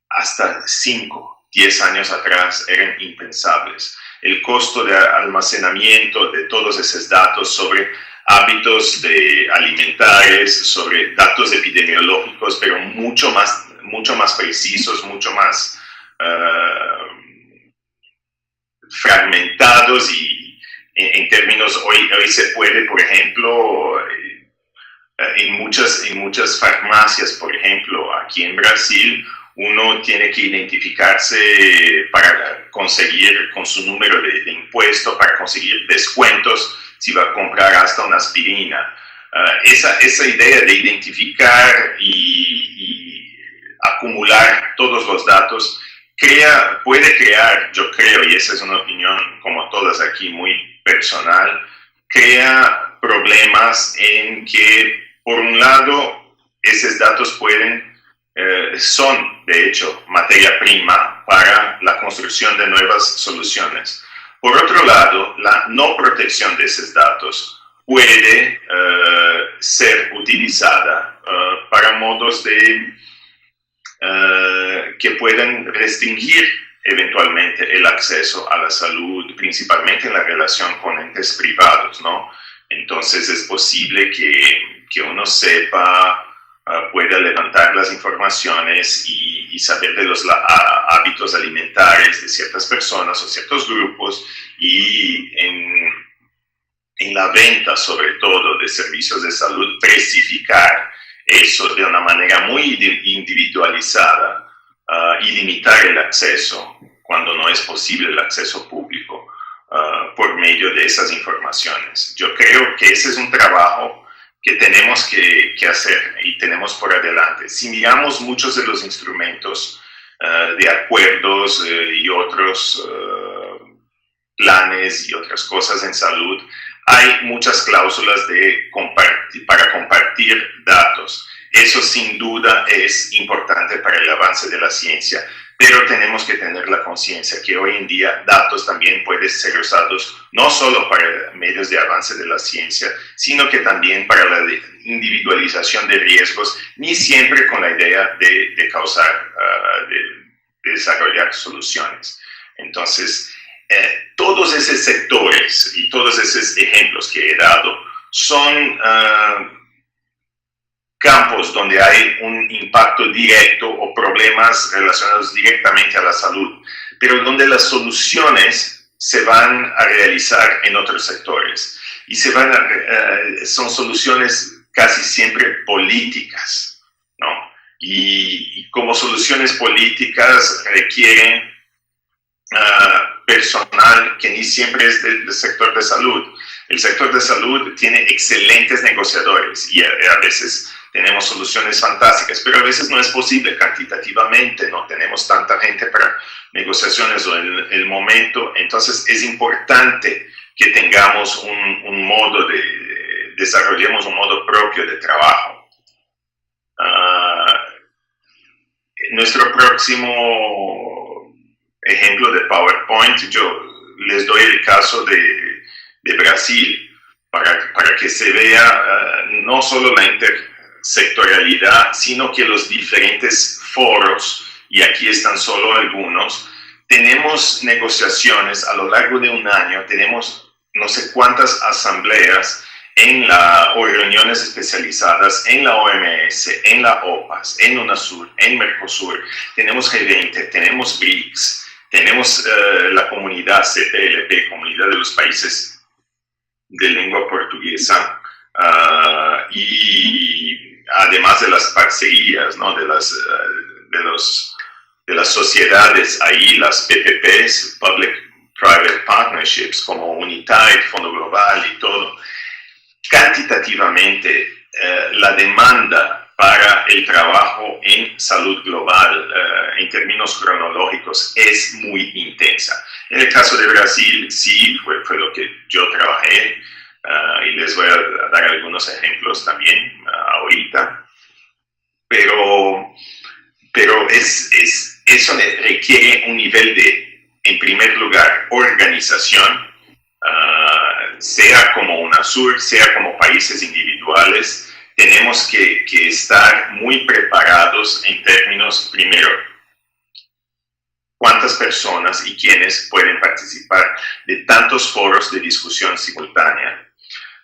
hasta 5, 10 años atrás eran impensables. El costo de almacenamiento de todos esos datos sobre hábitos alimentares, sobre datos epidemiológicos, pero mucho más precisos, mucho más fragmentados, y en términos, hoy se puede, por ejemplo, en muchas farmacias, por ejemplo, aquí en Brasil, uno tiene que identificarse para conseguir, con su número de impuesto, para conseguir descuentos si va a comprar hasta una aspirina. Esa idea de identificar y acumular todos los datos puede crear, yo creo, y esa es una opinión como todas aquí muy personal, crea problemas en que, por un lado, esos datos son, de hecho, materia prima para la construcción de nuevas soluciones. Por otro lado, la no protección de esos datos puede ser utilizada para modos que pueden restringir eventualmente el acceso a la salud, principalmente en la relación con entes privados, ¿no? Entonces es posible que uno sepa, pueda levantar las informaciones y saber de los hábitos alimentarios de ciertas personas o ciertos grupos, y en la venta, sobre todo, de servicios de salud, precificar eso de una manera muy individualizada, y limitar el acceso cuando no es posible el acceso público por medio de esas informaciones. Yo creo que ese es un trabajo que tenemos que hacer y tenemos por adelante. Si miramos muchos de los instrumentos de acuerdos y otros planes y otras cosas en salud, hay muchas cláusulas para compartir datos. Eso sin duda es importante para el avance de la ciencia, pero tenemos que tener la conciencia que hoy en día datos también pueden ser usados no solo para medios de avance de la ciencia, sino que también para la individualización de riesgos, ni siempre con la idea de desarrollar soluciones. Entonces, todos esos sectores y todos esos ejemplos que he dado son campos donde hay un impacto directo o problemas relacionados directamente a la salud, pero donde las soluciones se van a realizar en otros sectores, y son soluciones casi siempre políticas, ¿no? y como soluciones políticas requieren personal que ni siempre es del sector de salud. El sector de salud tiene excelentes negociadores y a veces tenemos soluciones fantásticas, pero a veces no es posible cuantitativamente, no tenemos tanta gente para negociaciones o el momento. Entonces es importante que tengamos un modo desarrollemos un modo propio de trabajo. Nuestro próximo ejemplo de PowerPoint, yo les doy el caso de Brasil, para que se vea no solo la intersectorialidad, sino que los diferentes foros, y aquí están solo algunos, tenemos negociaciones a lo largo de un año, tenemos no sé cuántas asambleas o reuniones especializadas en la OMS, en la OPAS, en UNASUR, en Mercosur, tenemos G20, tenemos BRICS, tenemos la comunidad CPLP, Comunidad de los Países de Lengua Portuguesa, y además de las parcerías, ¿no? de las sociedades ahí, las PPPs, Public-Private Partnerships, como UNITAID, Fondo Global y todo. Cantitativamente, la demanda para el trabajo en salud global, en términos cronológicos, es muy intensa. En el caso de Brasil, sí, fue lo que yo trabajé, y les voy a dar algunos ejemplos también ahorita. Pero eso requiere un nivel de, en primer lugar, organización, sea como UNASUR, sea como países individuales. Tenemos que estar muy preparados en términos, primero, cuántas personas y quiénes pueden participar de tantos foros de discusión simultánea.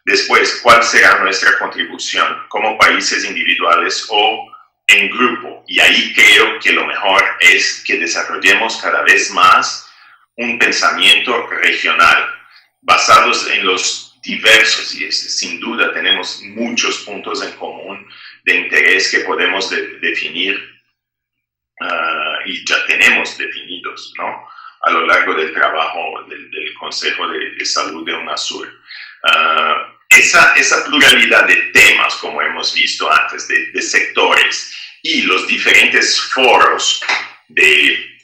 Después, ¿cuál será nuestra contribución como países individuales o en grupo? Y ahí creo que lo mejor es que desarrollemos cada vez más un pensamiento regional, basados en los diversos, y sin duda tenemos muchos puntos en común de interés que podemos definir, y ya tenemos definidos, ¿no? A lo largo del trabajo del Consejo de Salud de UNASUR. Esa pluralidad de temas, como hemos visto antes, de sectores y los diferentes foros de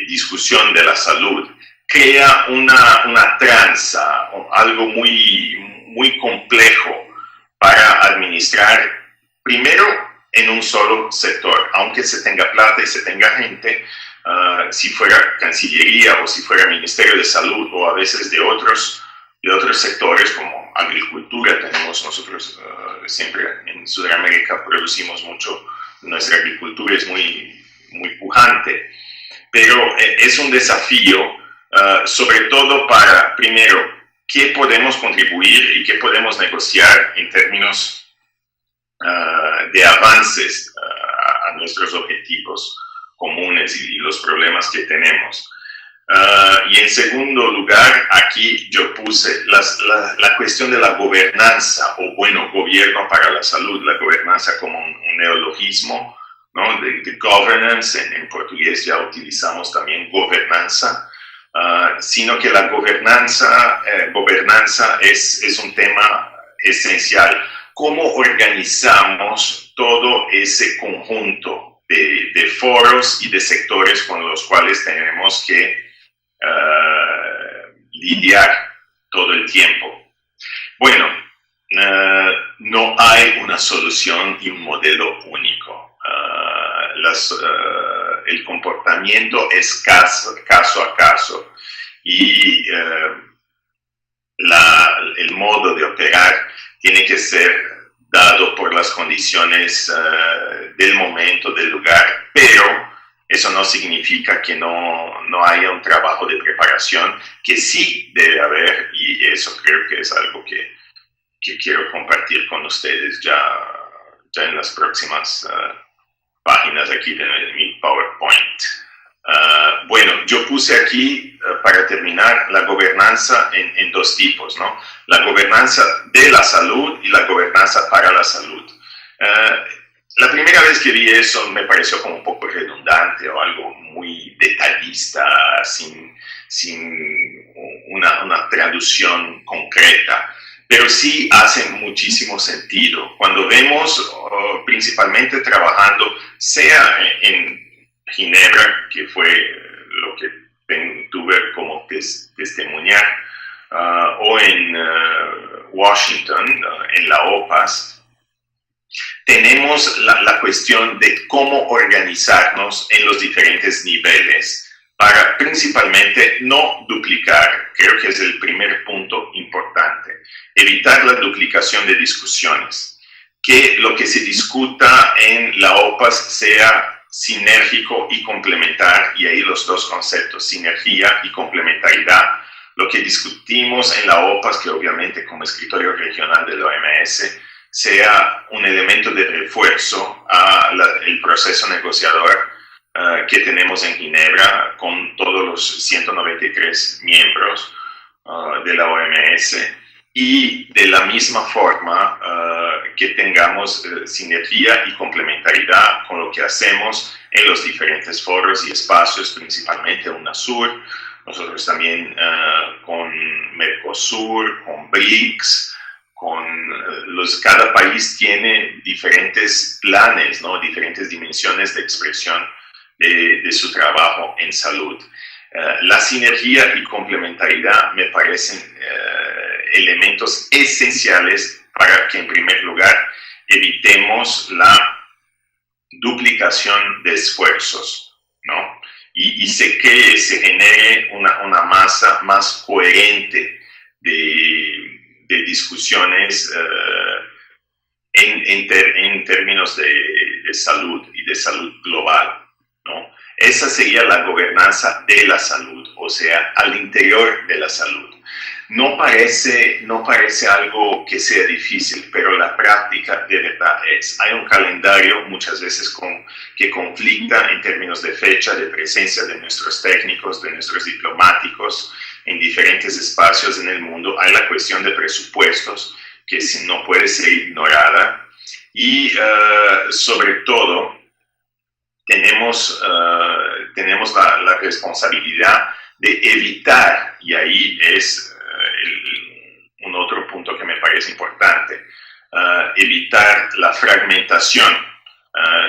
discusión de la salud, crea una tranza, algo muy complejo para administrar, primero en un solo sector, aunque se tenga plata y se tenga gente, si fuera Cancillería o si fuera Ministerio de Salud o a veces de otros sectores como agricultura. Tenemos nosotros siempre en Sudamérica producimos mucho, nuestra agricultura es muy pujante, pero es un desafío, sobre todo para, primero, qué podemos contribuir y qué podemos negociar en términos de avances a nuestros objetivos comunes y los problemas que tenemos. Y en segundo lugar, aquí yo puse la cuestión de la gobernanza, o bueno, gobierno para la salud, la gobernanza como un neologismo, ¿no? De governance, en portugués ya utilizamos también gobernanza, sino que la gobernanza es un tema esencial. ¿Cómo organizamos todo ese conjunto de foros y de sectores con los cuales tenemos que lidiar todo el tiempo? Bueno, no hay una solución y un modelo único. El comportamiento es caso a caso, y el modo de operar tiene que ser dado por las condiciones del momento, del lugar, pero eso no significa que no haya un trabajo de preparación, que sí debe haber, y eso creo que es algo que quiero compartir con ustedes ya en las próximas páginas aquí de mi PowerPoint. Bueno, yo puse aquí, para terminar, la gobernanza en dos tipos, ¿no? La gobernanza de la salud y la gobernanza para la salud. La primera vez que vi eso me pareció como un poco redundante o algo muy detallista, sin una traducción concreta, pero sí hace muchísimo sentido. Cuando vemos principalmente trabajando, sea en Ginebra, que fue lo que tuve como testimoniar, o en Washington, en la OPAS, tenemos la cuestión de cómo organizarnos en los diferentes niveles para principalmente no duplicar. Creo que es el primer punto importante. Evitar la duplicación de discusiones. Que lo que se discuta en la OPAS sea sinérgico y complementar, y ahí los dos conceptos, sinergia y complementariedad. Lo que discutimos en la OPAS, que obviamente como escritorio regional del OMS, sea un elemento de refuerzo al proceso negociador que tenemos en Ginebra con todos los 193 miembros de la OMS, y de la misma forma que tengamos sinergia y complementariedad con lo que hacemos en los diferentes foros y espacios, principalmente UNASUR, nosotros también con Mercosur, con BRICS, cada país tiene diferentes planes, ¿no? Diferentes dimensiones de expresión de su trabajo en salud. La sinergia y complementariedad me parecen elementos esenciales para que en primer lugar evitemos la duplicación de esfuerzos, ¿no? Y se genere una masa más coherente de discusiones en términos de salud y de salud global, ¿no? Esa sería la gobernanza de la salud, o sea, al interior de la salud. No parece algo que sea difícil, pero la práctica de verdad es. Hay un calendario muchas veces que conflicta en términos de fecha, de presencia de nuestros técnicos, de nuestros diplomáticos en diferentes espacios en el mundo. Hay la cuestión de presupuestos, que no puede ser ignorada. Y sobre todo, tenemos la responsabilidad de evitar, y ahí es un otro punto que me parece importante, evitar la fragmentación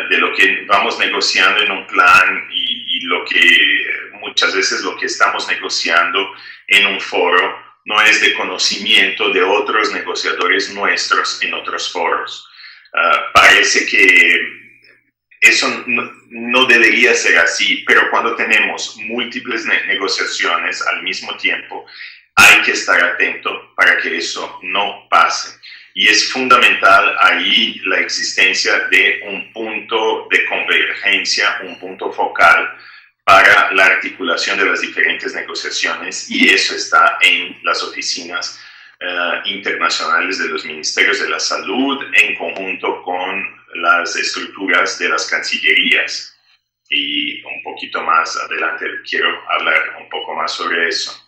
de lo que vamos negociando en un plan y lo que muchas veces lo que estamos negociando en un foro no es de conocimiento de otros negociadores nuestros en otros foros. Parece que eso no debería ser así, pero cuando tenemos múltiples negociaciones al mismo tiempo, hay que estar atento para que eso no pase. Y es fundamental ahí la existencia de un punto de convergencia, un punto focal para la articulación de las diferentes negociaciones, y eso está en las oficinas internacionales de los ministerios de la salud en conjunto con las estructuras de las cancillerías. Y un poquito más adelante quiero hablar un poco más sobre eso.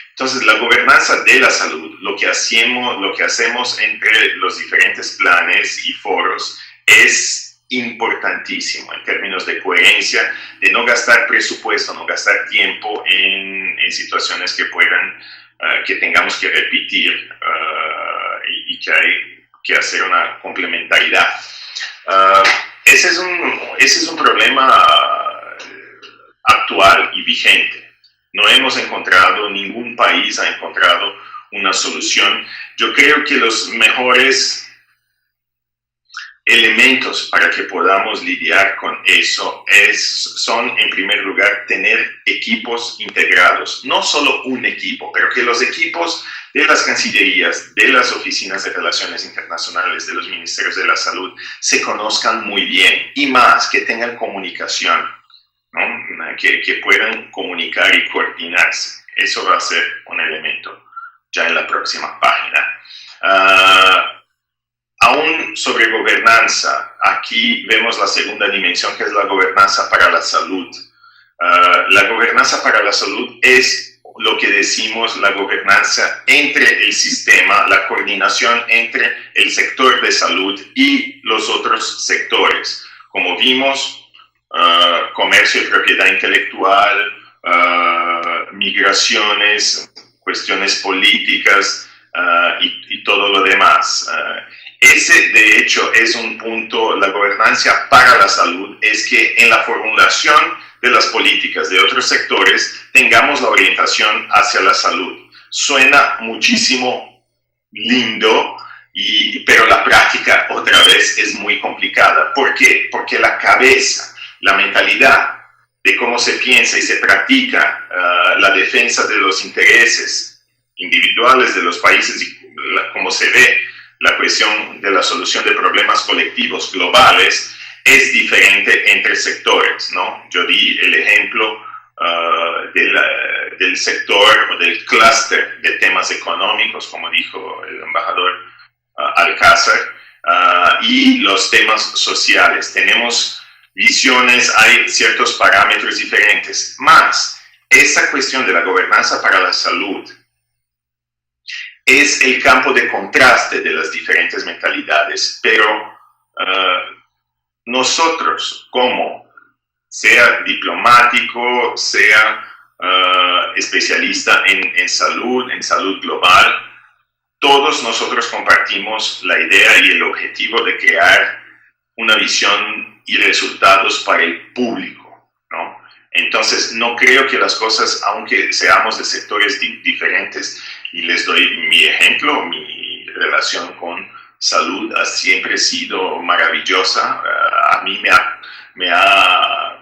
Entonces, la gobernanza de la salud, lo que hacemos entre los diferentes planes y foros es importantísimo en términos de coherencia, de no gastar presupuesto, no gastar tiempo en situaciones que tengamos que repetir y que hay que hacer una complementariedad. Ese es un problema actual y vigente. No hemos encontrado, ningún país ha encontrado una solución. Yo creo que los mejores elementos para que podamos lidiar con eso son, en primer lugar, tener equipos integrados. No solo un equipo, pero que los equipos de las cancillerías, de las oficinas de relaciones internacionales, de los ministerios de la salud, se conozcan muy bien, y más, que tengan comunicación, ¿no? Que puedan comunicar y coordinarse. Eso va a ser un elemento ya en la próxima página. Aún sobre gobernanza, aquí vemos la segunda dimensión, que es la gobernanza para la salud. La gobernanza para la salud es lo que decimos la gobernanza entre el sistema, la coordinación entre el sector de salud y los otros sectores. Como vimos, comercio y propiedad intelectual, migraciones, cuestiones políticas y todo lo demás. Ese, de hecho, es un punto, la gobernanza para la salud, es que en la formulación de las políticas de otros sectores tengamos la orientación hacia la salud. Suena muchísimo lindo, pero la práctica otra vez es muy complicada. ¿Por qué? Porque la cabeza, la mentalidad de cómo se piensa y se practica la defensa de los intereses individuales de los países y cómo se ve la cuestión de la solución de problemas colectivos globales es diferente entre sectores, ¿no? Yo di el ejemplo del sector o del clúster de temas económicos, como dijo el embajador Alcázar, y los temas sociales. Tenemos visiones, hay ciertos parámetros diferentes, más esa cuestión de la gobernanza para la salud es el campo de contraste de las diferentes mentalidades, pero nosotros, como sea diplomático, sea especialista en salud global, todos nosotros compartimos la idea y el objetivo de crear una visión y resultados para el público, ¿no? Entonces, no creo que las cosas, aunque seamos de sectores diferentes, y les doy mi ejemplo, mi relación con salud ha siempre sido maravillosa. A mí me ha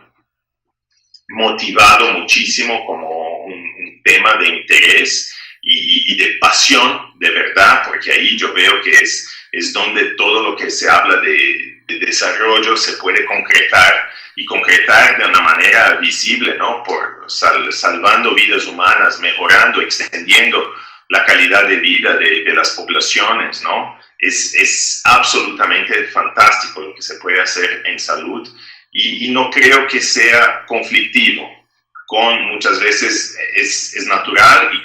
motivado muchísimo como un tema de interés y de pasión, de verdad, porque ahí yo veo que es donde todo lo que se habla de desarrollo se puede concretar, y concretar de una manera visible, ¿no? Salvando vidas humanas, mejorando, extendiendo la calidad de vida de las poblaciones, ¿no? Es absolutamente fantástico lo que se puede hacer en salud, y no creo que sea conflictivo. Muchas veces es natural, y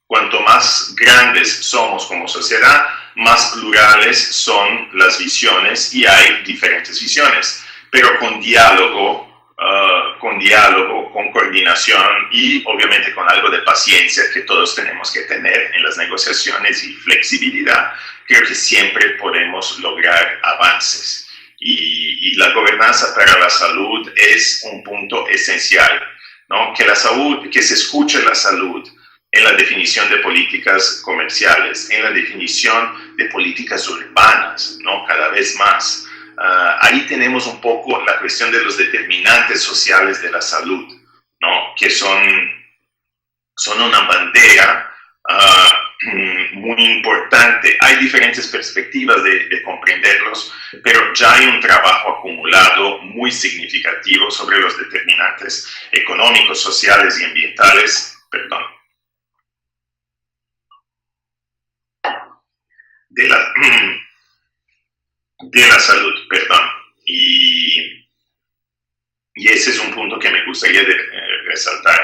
cuanto más grandes somos como sociedad, más plurales son las visiones, y hay diferentes visiones, pero con diálogo, con coordinación y obviamente con algo de paciencia que todos tenemos que tener en las negociaciones, y flexibilidad, creo que siempre podemos lograr avances. Y la gobernanza para la salud es un punto esencial, ¿no? Que se escuche la salud en la definición de políticas comerciales, en la definición de políticas urbanas, ¿no? Cada vez más. Ahí tenemos un poco la cuestión de los determinantes sociales de la salud, ¿no? Que son una bandera muy importante. Hay diferentes perspectivas de comprenderlos, pero ya hay un trabajo acumulado muy significativo sobre los determinantes económicos, sociales y ambientales, de la salud, y ese es un punto que me gustaría resaltar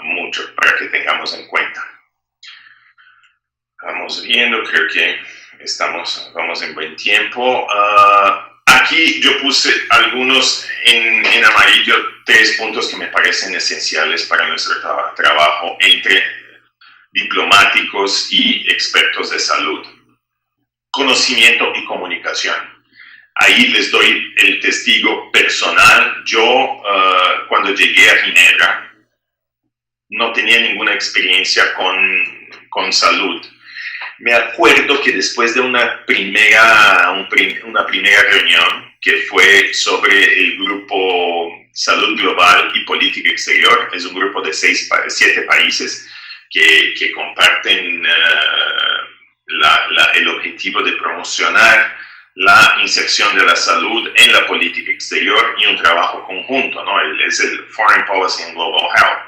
mucho para que tengamos en cuenta. Vamos viendo, creo que vamos en buen tiempo. Aquí yo puse algunos en amarillo, 3 puntos que me parecen esenciales para nuestro trabajo entre diplomáticos y expertos de salud. Conocimiento y comunicación. Ahí les doy el testigo personal. Yo, cuando llegué a Ginebra, no tenía ninguna experiencia con salud. Me acuerdo que después de una primera reunión, que fue sobre el grupo Salud Global y Política Exterior, es un grupo de 7 países que comparten el objetivo de promocionar la inserción de la salud en la política exterior y un trabajo conjunto, ¿no? Es el Foreign Policy and Global Health.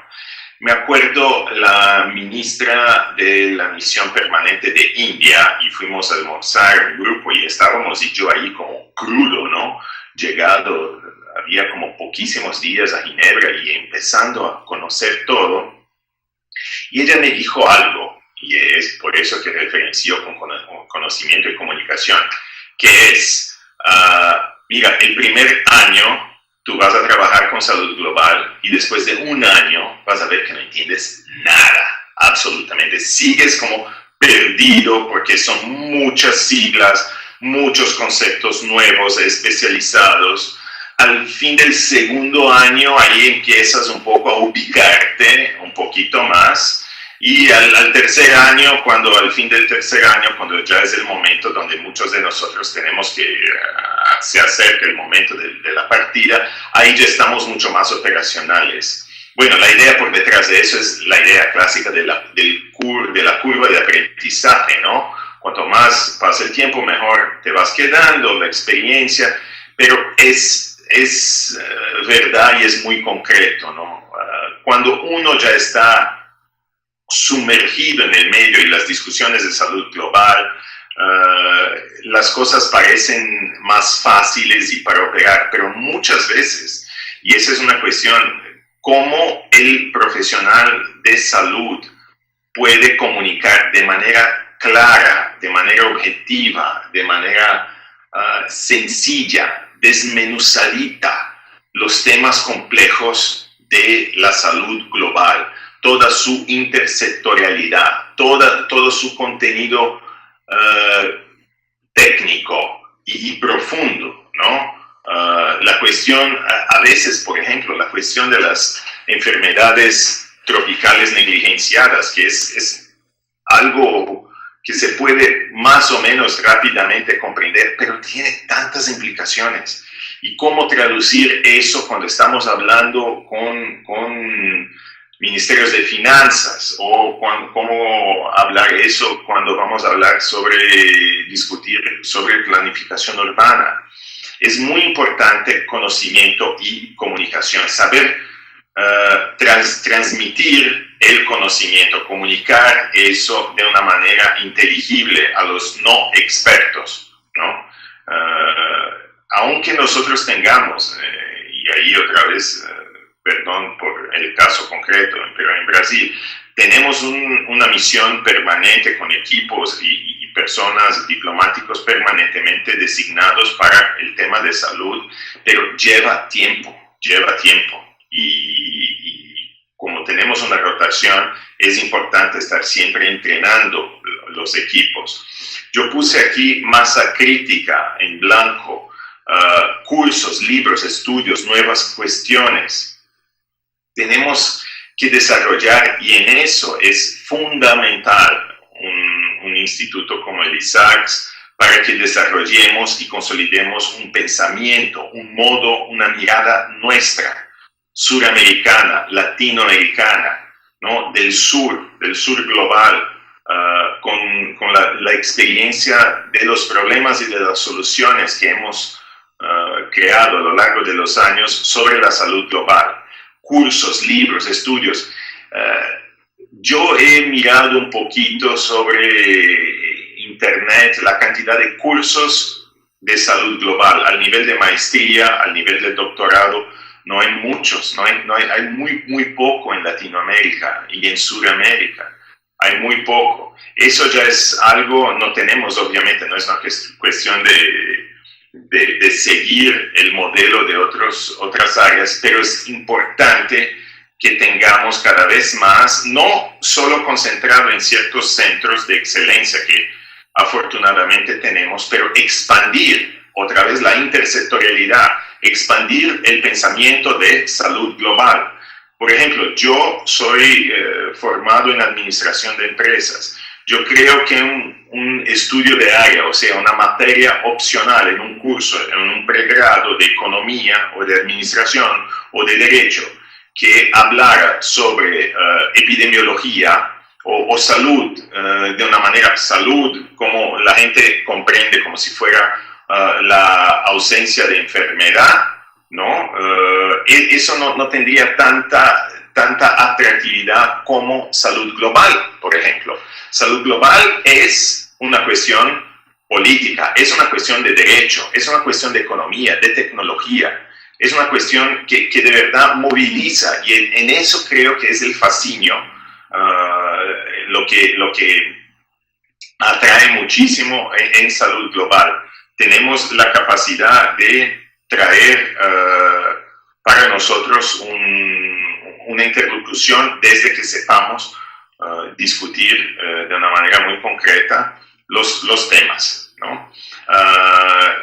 Me acuerdo la ministra de la misión permanente de India, y fuimos a almorzar en grupo y estábamos, y yo ahí como crudo, ¿no? Llegado, había como poquísimos días a Ginebra y empezando a conocer todo. Y ella me dijo algo, y es por eso que referencio con conocimiento y comunicación, que es, mira, el primer año tú vas a trabajar con salud global y después de un año vas a ver que no entiendes nada, absolutamente. Sigues como perdido porque son muchas siglas, muchos conceptos nuevos, especializados. Al fin del segundo año, ahí empiezas un poco a ubicarte un poquito más. Y al tercer año, al fin del tercer año, cuando ya es el momento donde muchos de nosotros tenemos que, se acerca el momento de la partida, ahí ya estamos mucho más operacionales. Bueno, la idea por detrás de eso es la idea clásica de la curva de aprendizaje, ¿no? Cuanto más pasa el tiempo, mejor te vas quedando, la experiencia, pero es verdad y es muy concreto, ¿no? Cuando uno ya está sumergido en el medio y las discusiones de salud global, las cosas parecen más fáciles y para operar, pero muchas veces, y esa es una cuestión, cómo el profesional de salud puede comunicar de manera clara, de manera objetiva, de manera sencilla, desmenuzadita, los temas complejos de la salud global, toda su intersectorialidad, todo su contenido técnico y profundo, ¿no? La cuestión, a veces, por ejemplo, la cuestión de las enfermedades tropicales negligenciadas, que es algo que se puede más o menos rápidamente comprender, pero tiene tantas implicaciones. Y cómo traducir eso cuando estamos hablando con ministerios de finanzas, o cómo hablar eso cuando vamos a hablar discutir sobre planificación urbana. Es muy importante conocimiento y comunicación, saber transmitir el conocimiento, comunicar eso de una manera inteligible a los no expertos, ¿no? Aunque nosotros tengamos, y ahí otra vez, perdón por el caso concreto, pero en Brasil tenemos una misión permanente con equipos y personas diplomáticos permanentemente designados para el tema de salud, pero lleva tiempo. Y como tenemos una rotación, es importante estar siempre entrenando los equipos. Yo puse aquí masa crítica en blanco, cursos, libros, estudios, nuevas cuestiones. Tenemos que desarrollar, y en eso es fundamental un instituto como el ISACS, para que desarrollemos y consolidemos un pensamiento, un modo, una mirada nuestra, suramericana, latinoamericana, ¿no? del sur global, con la experiencia de los problemas y de las soluciones que hemos creado a lo largo de los años sobre la salud global. Cursos, libros, estudios. Yo he mirado un poquito sobre internet la cantidad de cursos de salud global. Al nivel de maestría, al nivel de doctorado, no hay muchos, hay muy poco en Latinoamérica y en Sudamérica. Hay muy poco. Eso ya es algo, no tenemos obviamente, no es una cuestión de seguir el modelo de otras áreas, pero es importante que tengamos cada vez más, no solo concentrado en ciertos centros de excelencia que afortunadamente tenemos, pero expandir otra vez la intersectorialidad, expandir el pensamiento de salud global. Por ejemplo, yo soy formado en administración de empresas. Yo creo que un estudio de área, o sea, una materia opcional en un curso, en un pregrado de economía o de administración o de derecho, que hablara sobre epidemiología o salud, de una manera, salud como la gente comprende, como si fuera la ausencia de enfermedad, ¿no? Eso no tendría tanta atractividad como salud global, por ejemplo. Salud global es una cuestión política, es una cuestión de derecho, es una cuestión de economía, de tecnología, es una cuestión que de verdad moviliza, y en eso creo que es el fascinio lo que atrae muchísimo en salud global. Tenemos la capacidad de traer para nosotros una interlocución desde que sepamos discutir de una manera muy concreta los temas, ¿no?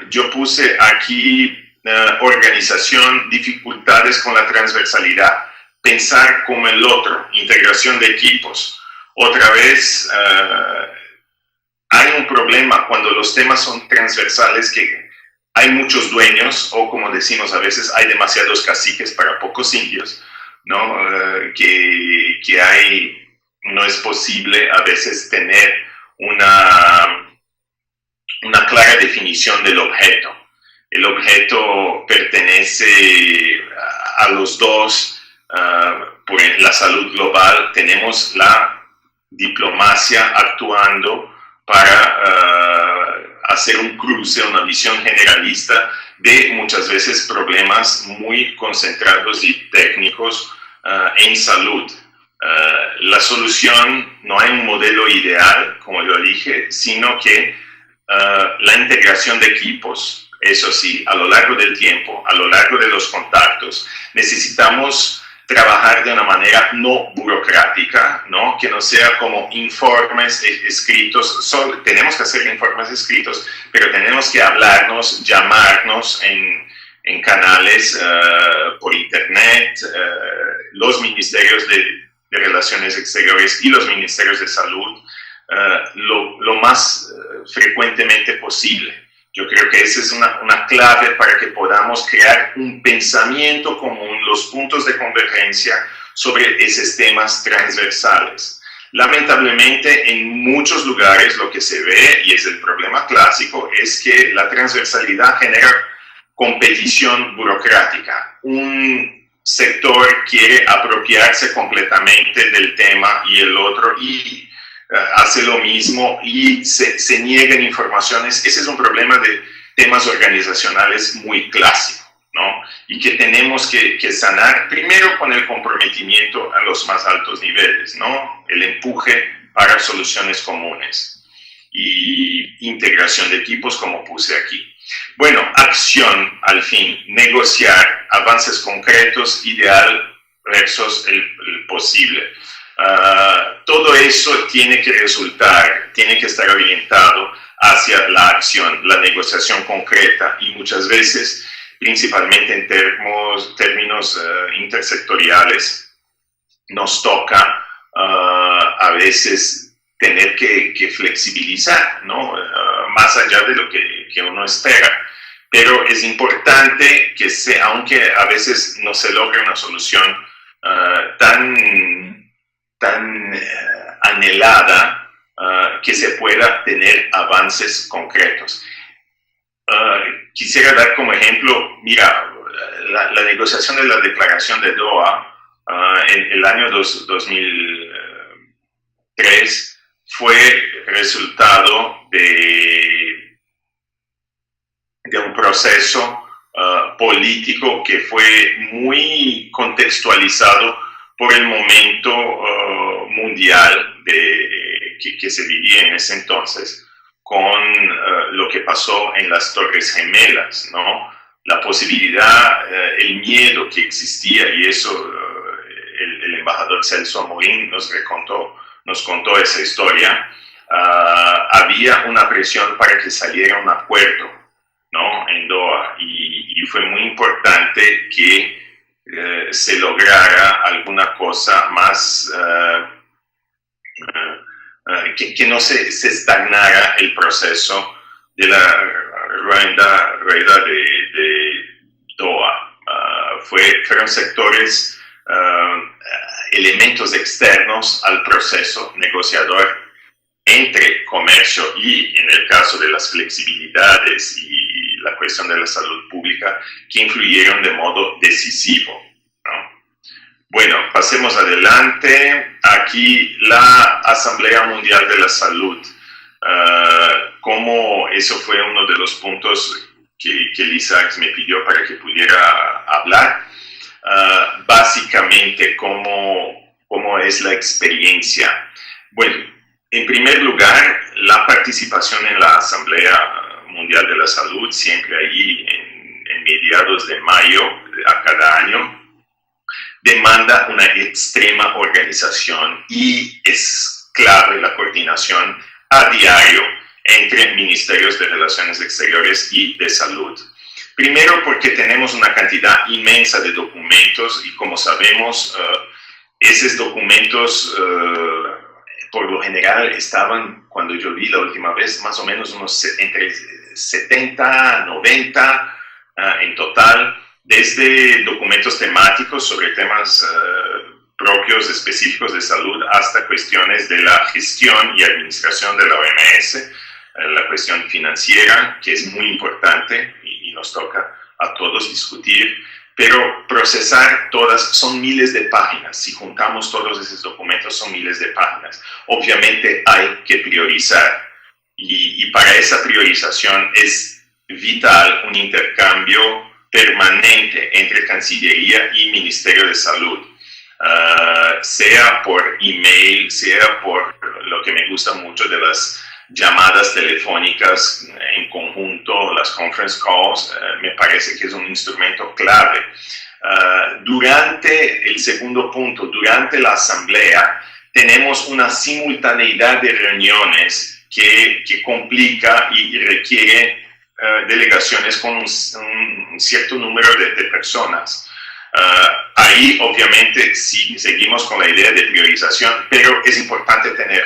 Yo puse aquí organización, dificultades con la transversalidad, pensar como el otro, integración de equipos. Otra vez, hay un problema cuando los temas son transversales, que hay muchos dueños, o como decimos a veces, hay demasiados caciques para pocos indios, ¿no? Que no es posible a veces tener una clara definición del objeto. El objeto pertenece a los dos. Por la salud global tenemos la diplomacia actuando para hacer un cruce, una visión generalista de muchas veces problemas muy concentrados y técnicos en salud. La solución, no hay un modelo ideal, como yo dije, sino que la integración de equipos, eso sí, a lo largo del tiempo, a lo largo de los contactos, necesitamos trabajar de una manera no burocrática, ¿no? Que no sea como informes escritos. Tenemos que hacer informes escritos, pero tenemos que hablarnos, llamarnos en canales por internet, los ministerios de Relaciones Exteriores y los ministerios de Salud, lo más frecuentemente posible. Yo creo que esa es una clave para que podamos crear un pensamiento común, los puntos de convergencia sobre esos temas transversales. Lamentablemente, en muchos lugares lo que se ve, y es el problema clásico, es que la transversalidad genera competición burocrática. Un sector quiere apropiarse completamente del tema y el otro, y hace lo mismo y se niegan informaciones. Ese es un problema de temas organizacionales muy clásico, ¿no? Y que tenemos que sanar primero con el comprometimiento a los más altos niveles, ¿no? El empuje para soluciones comunes y integración de equipos, como puse aquí. Bueno, acción, al fin, negociar, avances concretos, ideal versus el posible. Todo eso tiene que resultar, tiene que estar orientado hacia la acción, la negociación concreta, y muchas veces, principalmente en términos intersectoriales, nos toca a veces tener que flexibilizar, ¿no? Más allá de lo que uno espera. Pero es importante que aunque a veces no se logre una solución tan anhelada, que se pueda tener avances concretos. Quisiera dar como ejemplo, mira, la negociación de la declaración de Doha en el año 2003 fue resultado de un proceso político que fue muy contextualizado por el momento mundial que se vivía en ese entonces, con lo que pasó en las Torres Gemelas, ¿no? La posibilidad, el miedo que existía, y eso el embajador Celso Amorín nos contó esa historia. Había una presión para que saliera un acuerdo, ¿no? En Doha, y fue muy importante que se lograra alguna cosa más, que no se estagnara el proceso de la rueda de Doha. Fueron sectores, elementos externos al proceso negociador entre comercio y, en el caso de las flexibilidades y la cuestión de la salud pública, que influyeron de modo decisivo, ¿no? Bueno, pasemos adelante. Aquí la Asamblea Mundial de la Salud. Como eso fue uno de los puntos que Lisa me pidió para que pudiera hablar. Básicamente, ¿cómo es la experiencia? Bueno, en primer lugar, la participación en la Asamblea Mundial de la Salud, siempre ahí en mediados de mayo a cada año, demanda una extrema organización y es clave la coordinación a diario entre ministerios de Relaciones Exteriores y de Salud. Primero porque tenemos una cantidad inmensa de documentos y como sabemos, esos documentos por lo general estaban, cuando yo vi la última vez, más o menos entre 70, 90 en total, desde documentos temáticos sobre temas propios, específicos de salud, hasta cuestiones de la gestión y administración de la OMS, la cuestión financiera, que es muy importante y nos toca a todos discutir, pero procesar todas son miles de páginas. Si juntamos todos esos documentos son miles de páginas. Obviamente hay que priorizar y para esa priorización es vital un intercambio permanente entre Cancillería y Ministerio de Salud, sea por email, sea por lo que me gusta mucho de las llamadas telefónicas en conjunto, las conference calls, me parece que es un instrumento clave. Durante el segundo punto, durante la asamblea, tenemos una simultaneidad de reuniones que complica y requiere delegaciones con un cierto número de personas. Ahí obviamente sí seguimos con la idea de priorización, pero es importante tener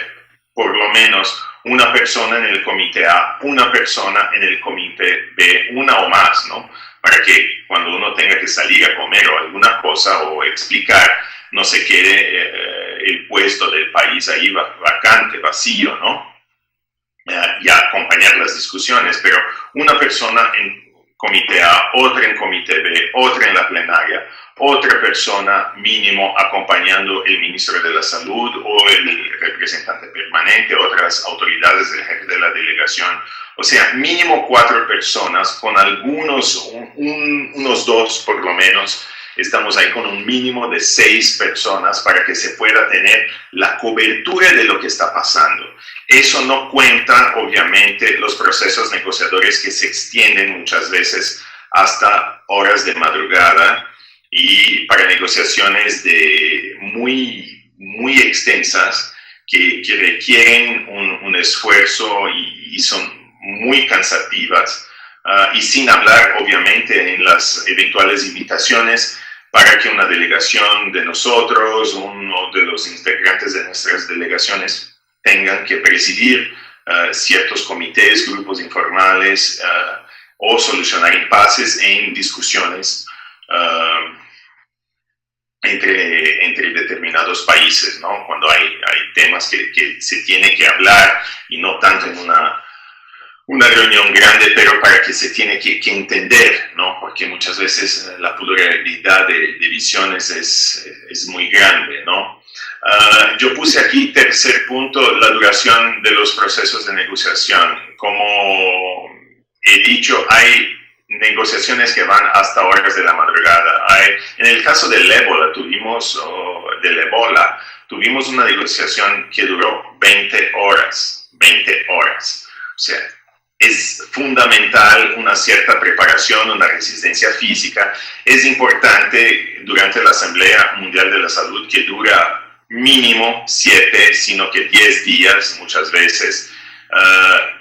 por lo menos una persona en el comité A, una persona en el comité B, una o más, ¿no? Para que cuando uno tenga que salir a comer o alguna cosa o explicar, no se quede el puesto del país ahí vacante, vacío, ¿no? Y acompañar las discusiones, pero una persona en comité A, otra en comité B, otra en la plenaria, otra persona mínimo acompañando el ministro de la Salud o el representante permanente, otras autoridades del jefe de la delegación. O sea, mínimo 4 personas, con algunos, unos 2 por lo menos. Estamos ahí con un mínimo de 6 personas para que se pueda tener la cobertura de lo que está pasando. Eso no cuenta, obviamente, los procesos negociadores que se extienden muchas veces hasta horas de madrugada y para negociaciones muy extensas que requieren un esfuerzo y son muy cansativas. Y sin hablar, obviamente, en las eventuales invitaciones para que una delegación de nosotros, uno de los integrantes de nuestras delegaciones, tengan que presidir ciertos comités, grupos informales o solucionar impases en discusiones entre determinados países, ¿no? Cuando hay temas que se tiene que hablar y no tanto en una reunión grande, pero para que se tiene que entender, ¿no? Porque muchas veces la pluralidad de visiones es muy grande, ¿no? Yo puse aquí, tercer punto, la duración de los procesos de negociación. Como he dicho, hay negociaciones que van hasta horas de la madrugada. En el caso del ébola, tuvimos una negociación que duró 20 horas. 20 horas. O sea, es fundamental una cierta preparación, una resistencia física. Es importante durante la Asamblea Mundial de la Salud, que dura mínimo 7, sino que 10 días muchas veces,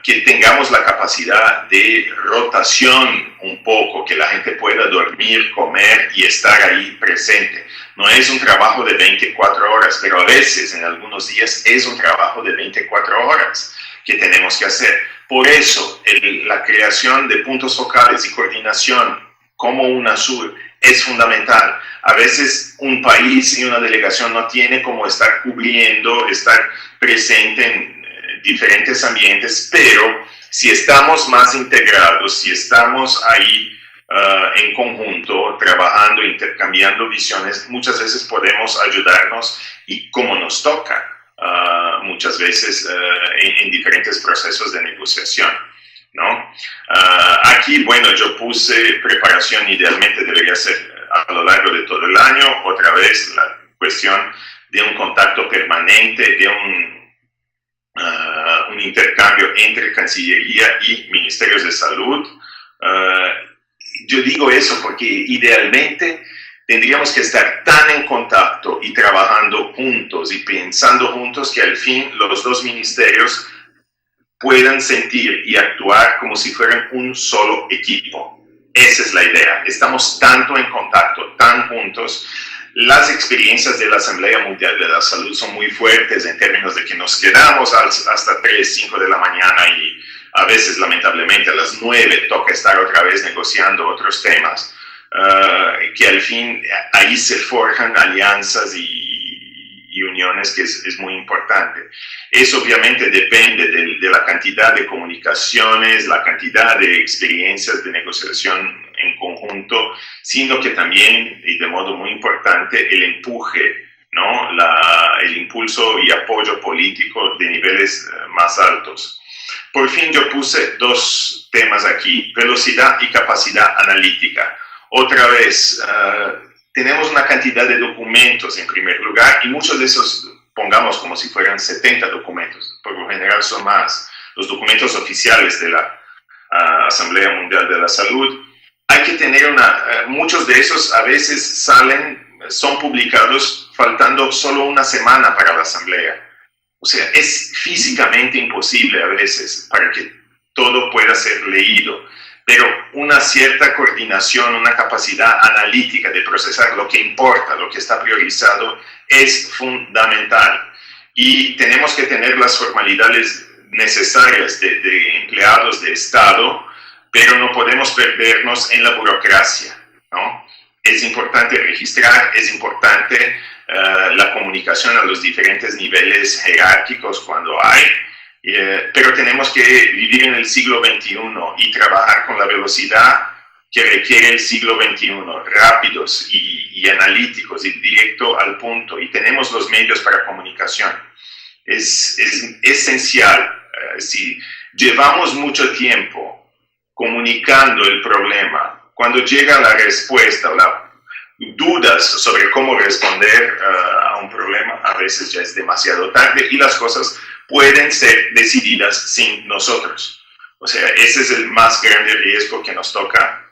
que tengamos la capacidad de rotación un poco, que la gente pueda dormir, comer y estar ahí presente. No es un trabajo de 24 horas, pero a veces, en algunos días, es un trabajo de 24 horas que tenemos que hacer. Por eso, la creación de puntos focales y coordinación como UNASUR es fundamental. A veces un país y una delegación no tiene como estar cubriendo, estar presente en diferentes ambientes, pero si estamos más integrados, si estamos ahí en conjunto, trabajando, intercambiando visiones, muchas veces podemos ayudarnos y como nos toca, muchas veces en diferentes procesos de negociación, ¿no? Aquí, bueno, yo puse preparación, idealmente debería ser a lo largo de todo el año. Otra vez la cuestión de un contacto permanente, un intercambio entre Cancillería y Ministerios de Salud. Yo digo eso porque idealmente tendríamos que estar tan en contacto y trabajando juntos y pensando juntos que al fin los dos ministerios puedan sentir y actuar como si fueran un solo equipo. Esa es la idea. Estamos tanto en contacto, tan juntos. Las experiencias de la Asamblea Mundial de la Salud son muy fuertes en términos de que nos quedamos hasta 3, 5 de la mañana y a veces, lamentablemente, a las 9 toca estar otra vez negociando otros temas, que al fin ahí se forjan alianzas y uniones, que es muy importante. Eso obviamente depende de la cantidad de comunicaciones, la cantidad de experiencias de negociación en conjunto, sino que también, y de modo muy importante, el empuje, ¿no? El impulso y apoyo político de niveles más altos. Por fin yo puse 2 temas aquí, velocidad y capacidad analítica. Otra vez, tenemos una cantidad de documentos en primer lugar y muchos de esos, pongamos como si fueran 70 documentos, por lo general son más, los documentos oficiales de la Asamblea Mundial de la Salud. Hay que tener muchos de esos a veces son publicados faltando solo una semana para la Asamblea. O sea, es físicamente imposible a veces para que todo pueda ser leído, pero una cierta coordinación, una capacidad analítica de procesar lo que importa, lo que está priorizado, es fundamental. Y tenemos que tener las formalidades necesarias de empleados de Estado, pero no podemos perdernos en la burocracia, ¿no? Es importante registrar, es importante la comunicación a los diferentes niveles jerárquicos cuando hay, pero tenemos que vivir en el siglo XXI y trabajar con la velocidad que requiere el siglo XXI, rápidos y analíticos y directo al punto, y tenemos los medios para comunicación. Es esencial. Si llevamos mucho tiempo comunicando el problema, cuando llega la respuesta, dudas sobre cómo responder a un problema, a veces ya es demasiado tarde y las cosas pueden ser decididas sin nosotros. O sea, ese es el más grande riesgo que nos toca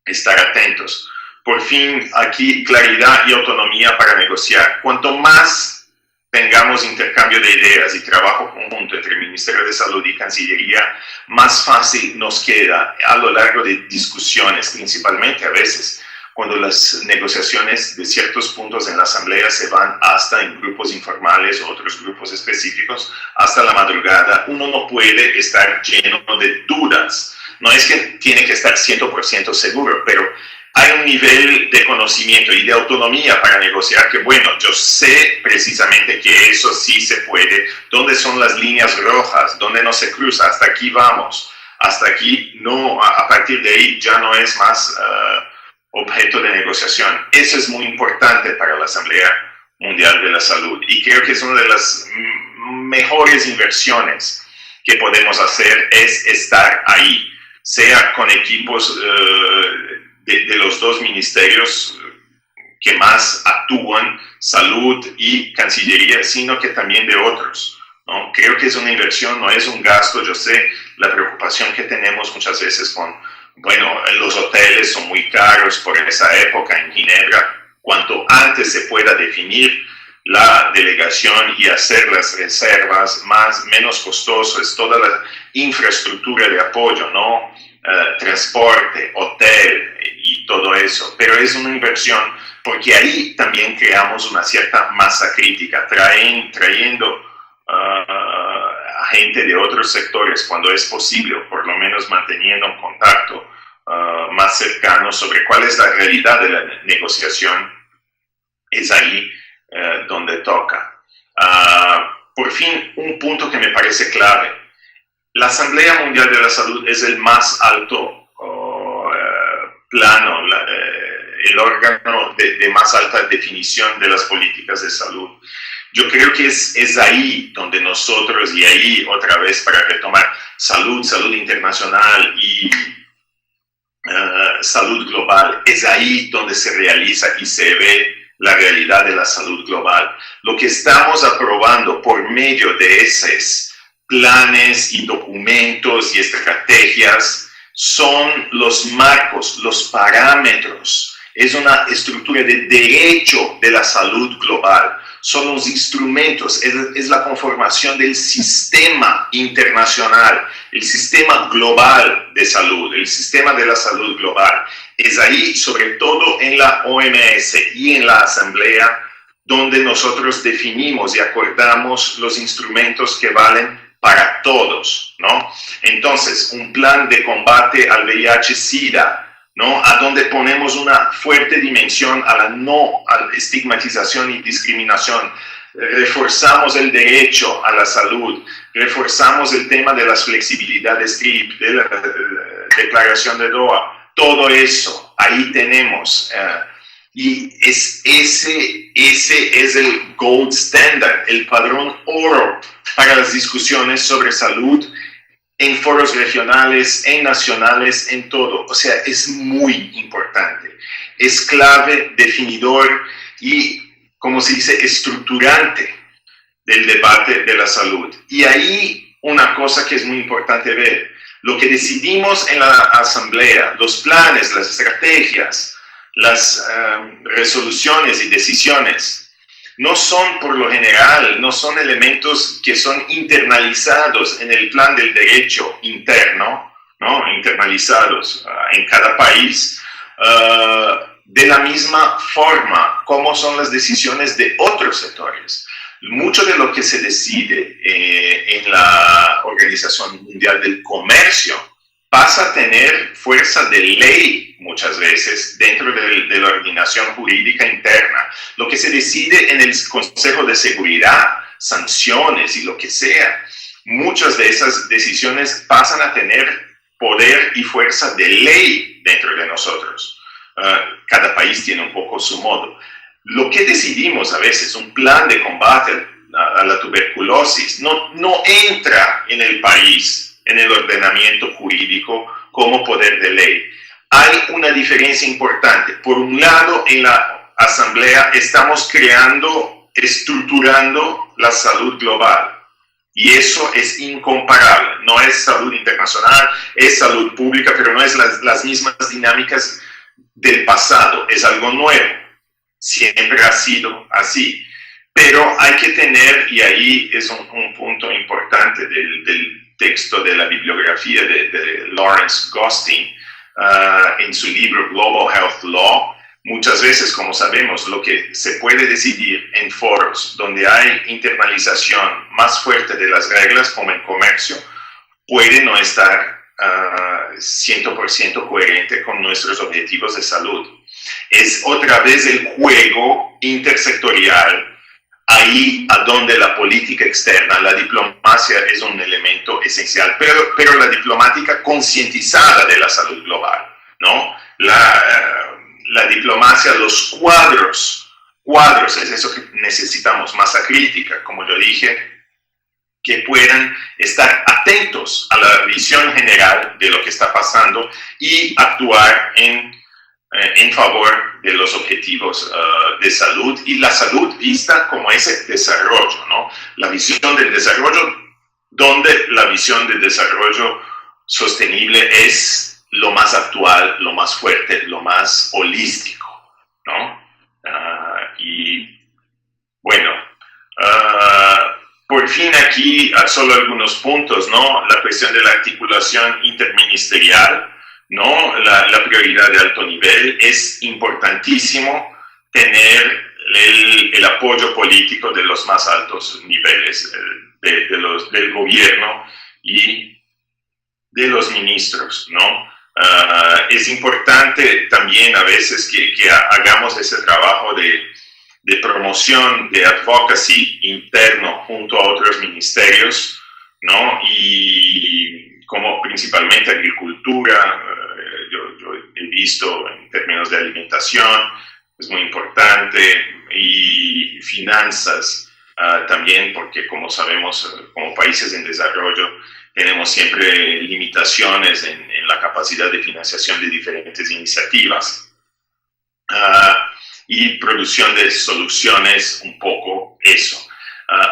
estar atentos. Por fin, aquí, claridad y autonomía para negociar. Cuanto más tengamos intercambio de ideas y trabajo conjunto entre el Ministerio de Salud y Cancillería, más fácil nos queda a lo largo de discusiones, principalmente a veces, cuando las negociaciones de ciertos puntos en la Asamblea se van hasta en grupos informales o otros grupos específicos, hasta la madrugada, uno no puede estar lleno de dudas. No es que tiene que estar 100% seguro, pero hay un nivel de conocimiento y de autonomía para negociar que, bueno, yo sé precisamente que eso sí se puede, dónde son las líneas rojas, dónde no se cruza, hasta aquí vamos, hasta aquí no, a partir de ahí ya no es más objeto de negociación. Eso es muy importante para la Asamblea Mundial de la Salud y creo que es una de las mejores inversiones que podemos hacer, es estar ahí, sea con equipos de los dos ministerios que más actúan, salud y Cancillería, sino que también de otros, ¿no? Creo que es una inversión, no es un gasto. Yo sé la preocupación que tenemos muchas veces con, bueno, los hoteles son muy caros por esa época en Ginebra. Cuanto antes se pueda definir la delegación y hacer las reservas, menos costoso es toda la infraestructura de apoyo, ¿no? Transporte, hotel y todo eso, pero es una inversión porque ahí también creamos una cierta masa crítica, trayendo a gente de otros sectores cuando es posible, o por lo menos manteniendo un contacto más cercano sobre cuál es la realidad de la negociación, es ahí donde toca. Por fin, un punto que me parece clave. La Asamblea Mundial de la Salud es el más alto plano, el órgano de más alta definición de las políticas de salud. Yo creo que es ahí donde nosotros, y ahí otra vez para retomar, salud internacional y salud global, es ahí donde se realiza y se ve la realidad de la salud global. Lo que estamos aprobando por medio de esos planes y documentos y estrategias son los marcos, los parámetros. Es una estructura de derecho de la salud global. Son los instrumentos, es la conformación del sistema internacional, el sistema global de salud, el sistema de la salud global. Es ahí, sobre todo en la OMS y en la Asamblea, donde nosotros definimos y acordamos los instrumentos que valen para todos, ¿no? Entonces, un plan de combate al VIH-Sida, ¿no? A donde ponemos una fuerte dimensión a la no estigmatización y discriminación. Reforzamos el derecho a la salud, reforzamos el tema de las flexibilidades TRIP, de la declaración de Doha, todo eso, ahí tenemos. Y ese es el gold standard, el padrón oro para las discusiones sobre salud en foros regionales, en nacionales, en todo. O sea, es muy importante. Es clave, definidor y, como se dice, estructurante del debate de la salud. Y ahí una cosa que es muy importante ver, lo que decidimos en la Asamblea, los planes, las estrategias, las resoluciones y decisiones, no son por lo general, no son elementos que son internalizados en el plan del derecho interno, ¿no? Internalizados en cada país, de la misma forma como son las decisiones de otros sectores. Mucho de lo que se decide en la Organización Mundial del Comercio pasa a tener fuerza de ley muchas veces dentro de la ordenación jurídica interna. Lo que se decide en el Consejo de Seguridad, sanciones y lo que sea, muchas de esas decisiones pasan a tener poder y fuerza de ley dentro de nosotros. Cada país tiene un poco su modo. Lo que decidimos a veces, un plan de combate a la tuberculosis, no entra en el país, en el ordenamiento jurídico como poder de ley. Hay una diferencia importante. Por un lado, en la Asamblea estamos estructurando la salud global. Y eso es incomparable. No es salud internacional, es salud pública, pero no es las mismas dinámicas del pasado. Es algo nuevo. Siempre ha sido así. Pero hay que tener, y ahí es un punto importante del texto de la bibliografía de Lawrence Gostin, en su libro Global Health Law, muchas veces, como sabemos, lo que se puede decidir en foros donde hay internalización más fuerte de las reglas, como en comercio, puede no estar 100% coherente con nuestros objetivos de salud. Es otra vez el juego intersectorial, ahí a donde la política externa, la diplomacia es un elemento esencial, pero la diplomática concientizada de la salud global, ¿no? La diplomacia, los cuadros, es eso que necesitamos, masa crítica, como yo dije, que puedan estar atentos a la visión general de lo que está pasando y actuar en favor de los objetivos de salud, y la salud vista como ese desarrollo, ¿no? La visión del desarrollo, donde la visión del desarrollo sostenible es lo más actual, lo más fuerte, lo más holístico, ¿no? Y bueno, por fin aquí solo algunos puntos, ¿no? La cuestión de la articulación interministerial, ¿no? La prioridad de alto nivel. Es importantísimo tener el apoyo político de los más altos niveles del gobierno y de los ministros, ¿no? Es importante también a veces que hagamos ese trabajo de promoción, de advocacy interno junto a otros ministerios, ¿no? Y como principalmente agricultura, yo he visto en términos de alimentación, es muy importante, y finanzas también, porque como sabemos, como países en desarrollo, tenemos siempre limitaciones en la capacidad de financiación de diferentes iniciativas. y producción de soluciones, un poco eso.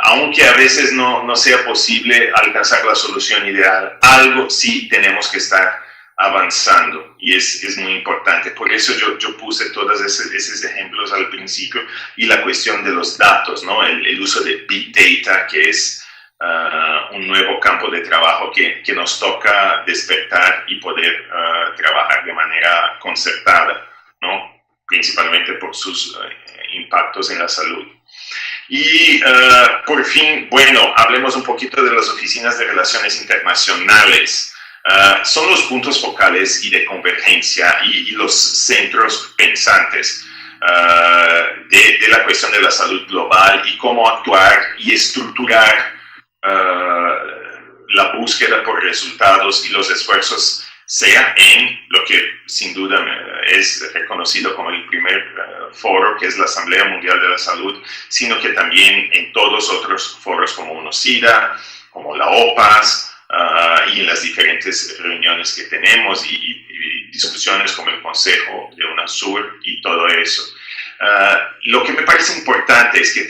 Aunque a veces no sea posible alcanzar la solución ideal, algo sí tenemos que estar avanzando y es muy importante. Por eso yo puse todos esos ejemplos al principio y la cuestión de los datos, ¿no? El uso de Big Data, que es un nuevo campo de trabajo que nos toca despertar y poder trabajar de manera concertada, ¿no? Principalmente por sus impactos en la salud. Y por fin, bueno, hablemos un poquito de las oficinas de relaciones internacionales. Son los puntos focales y de convergencia y los centros pensantes de la cuestión de la salud global y cómo actuar y estructurar la búsqueda por resultados y los esfuerzos, sea en lo que sin duda es reconocido como el primer foro, que es la Asamblea Mundial de la Salud, sino que también en todos otros foros como UNOSIDA, como la OPAS, y en las diferentes reuniones que tenemos y discusiones como el Consejo de UNASUR y todo eso. Lo que me parece importante es que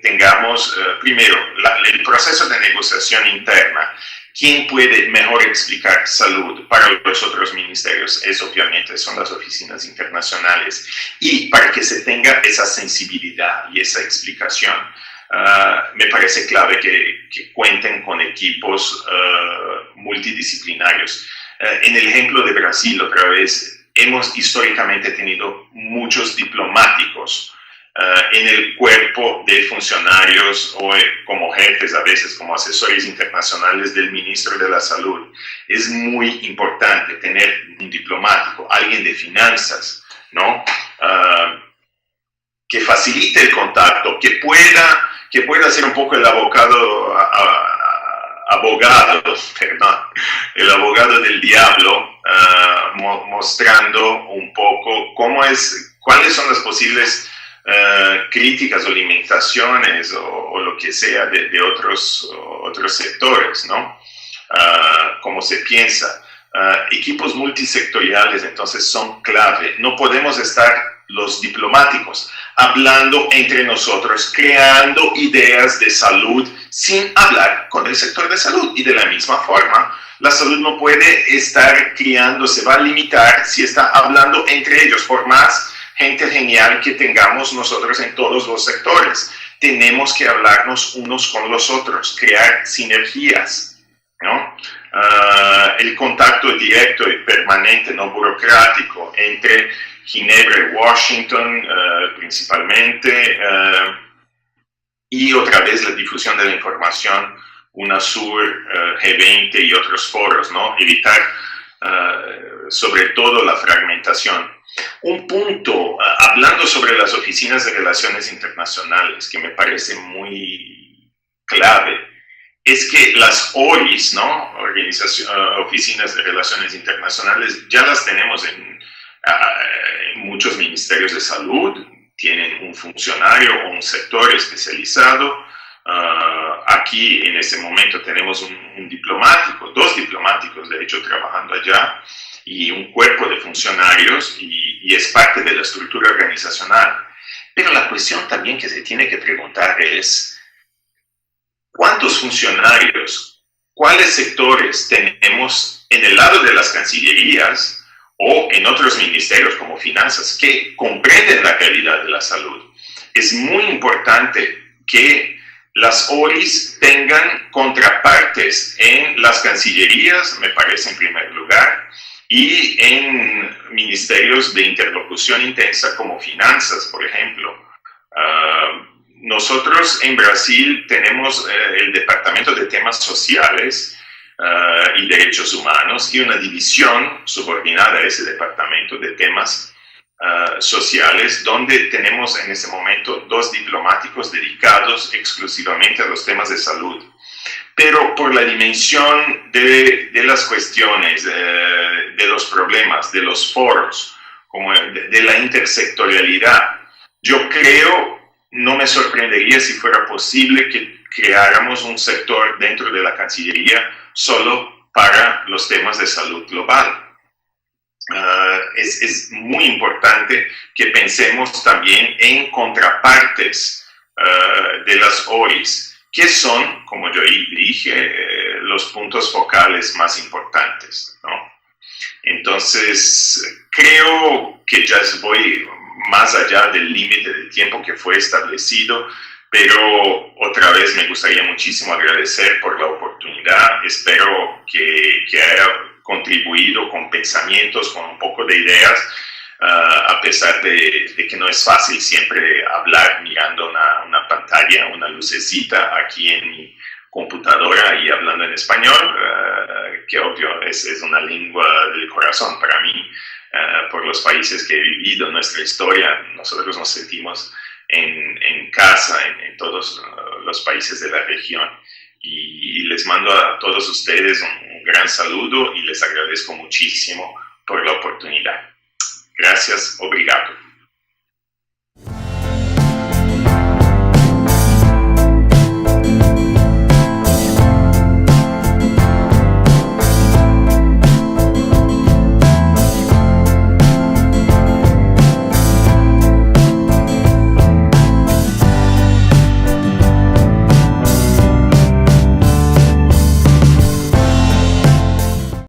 tengamos, primero, el proceso de negociación interna. ¿Quién puede mejor explicar salud para los otros ministerios? Obviamente son las oficinas internacionales. Y para que se tenga esa sensibilidad y esa explicación, me parece clave que cuenten con equipos multidisciplinarios. En el ejemplo de Brasil, otra vez, hemos históricamente tenido muchos diplomáticos en el cuerpo de funcionarios o como jefes, a veces como asesores internacionales del ministro de la Salud. Es muy importante tener un diplomático, alguien de finanzas, ¿no? Que facilite el contacto, que pueda ser un poco el abogado del diablo, mostrando un poco cuáles son las posibles críticas o limitaciones o lo que sea de otros sectores, ¿no? Como se piensa. Equipos multisectoriales entonces son clave. No podemos estar los diplomáticos hablando entre nosotros, creando ideas de salud sin hablar con el sector de salud. Y de la misma forma, la salud no puede estar creando, se va a limitar si está hablando entre ellos, por más gente genial que tengamos nosotros en todos los sectores. Tenemos que hablarnos unos con los otros, crear sinergias, ¿no? El contacto directo y permanente, no burocrático, entre Ginebra y Washington principalmente, y otra vez la difusión de la información, UNASUR, G20 y otros foros, ¿no? Evitar sobre todo la fragmentación. Un punto, hablando sobre las oficinas de relaciones internacionales, que me parece muy clave, es que las ORIs, ¿no? Oficinas de Relaciones Internacionales, ya las tenemos en muchos ministerios de salud, tienen un funcionario o un sector especializado. Aquí en este momento tenemos un diplomático, 2 diplomáticos de hecho trabajando allá, y un cuerpo de funcionarios, y es parte de la estructura organizacional. Pero la cuestión también que se tiene que preguntar es, ¿cuántos funcionarios, cuáles sectores tenemos en el lado de las cancillerías o en otros ministerios como finanzas que comprenden la calidad de la salud? Es muy importante que las ORIs tengan contrapartes en las cancillerías, me parece en primer lugar, y en ministerios de interlocución intensa como finanzas, por ejemplo. Nosotros en Brasil tenemos el Departamento de Temas Sociales y Derechos Humanos y una división subordinada a ese Departamento de Temas Sociales, donde tenemos en este momento 2 diplomáticos dedicados exclusivamente a los temas de salud. Pero por la dimensión de las cuestiones, de los problemas, de los foros, como de la intersectorialidad, yo creo, no me sorprendería si fuera posible que creáramos un sector dentro de la Cancillería solo para los temas de salud global. es muy importante que pensemos también en contrapartes de las OIs, que son, como yo dije, los puntos focales más importantes, ¿no? Entonces, creo que ya voy más allá del límite de tiempo que fue establecido, pero otra vez me gustaría muchísimo agradecer por la oportunidad. Espero que haya contribuido con pensamientos, con un poco de ideas, a pesar de que no es fácil siempre hablar mirando una pantalla, una lucecita aquí en mi computadora y hablando en español, que obvio es una lengua del corazón para mí, por los países que he vivido, nuestra historia. Nosotros nos sentimos en casa en todos los países de la región. Y les mando a todos ustedes un gran saludo y les agradezco muchísimo por la oportunidad. Gracias, obrigado.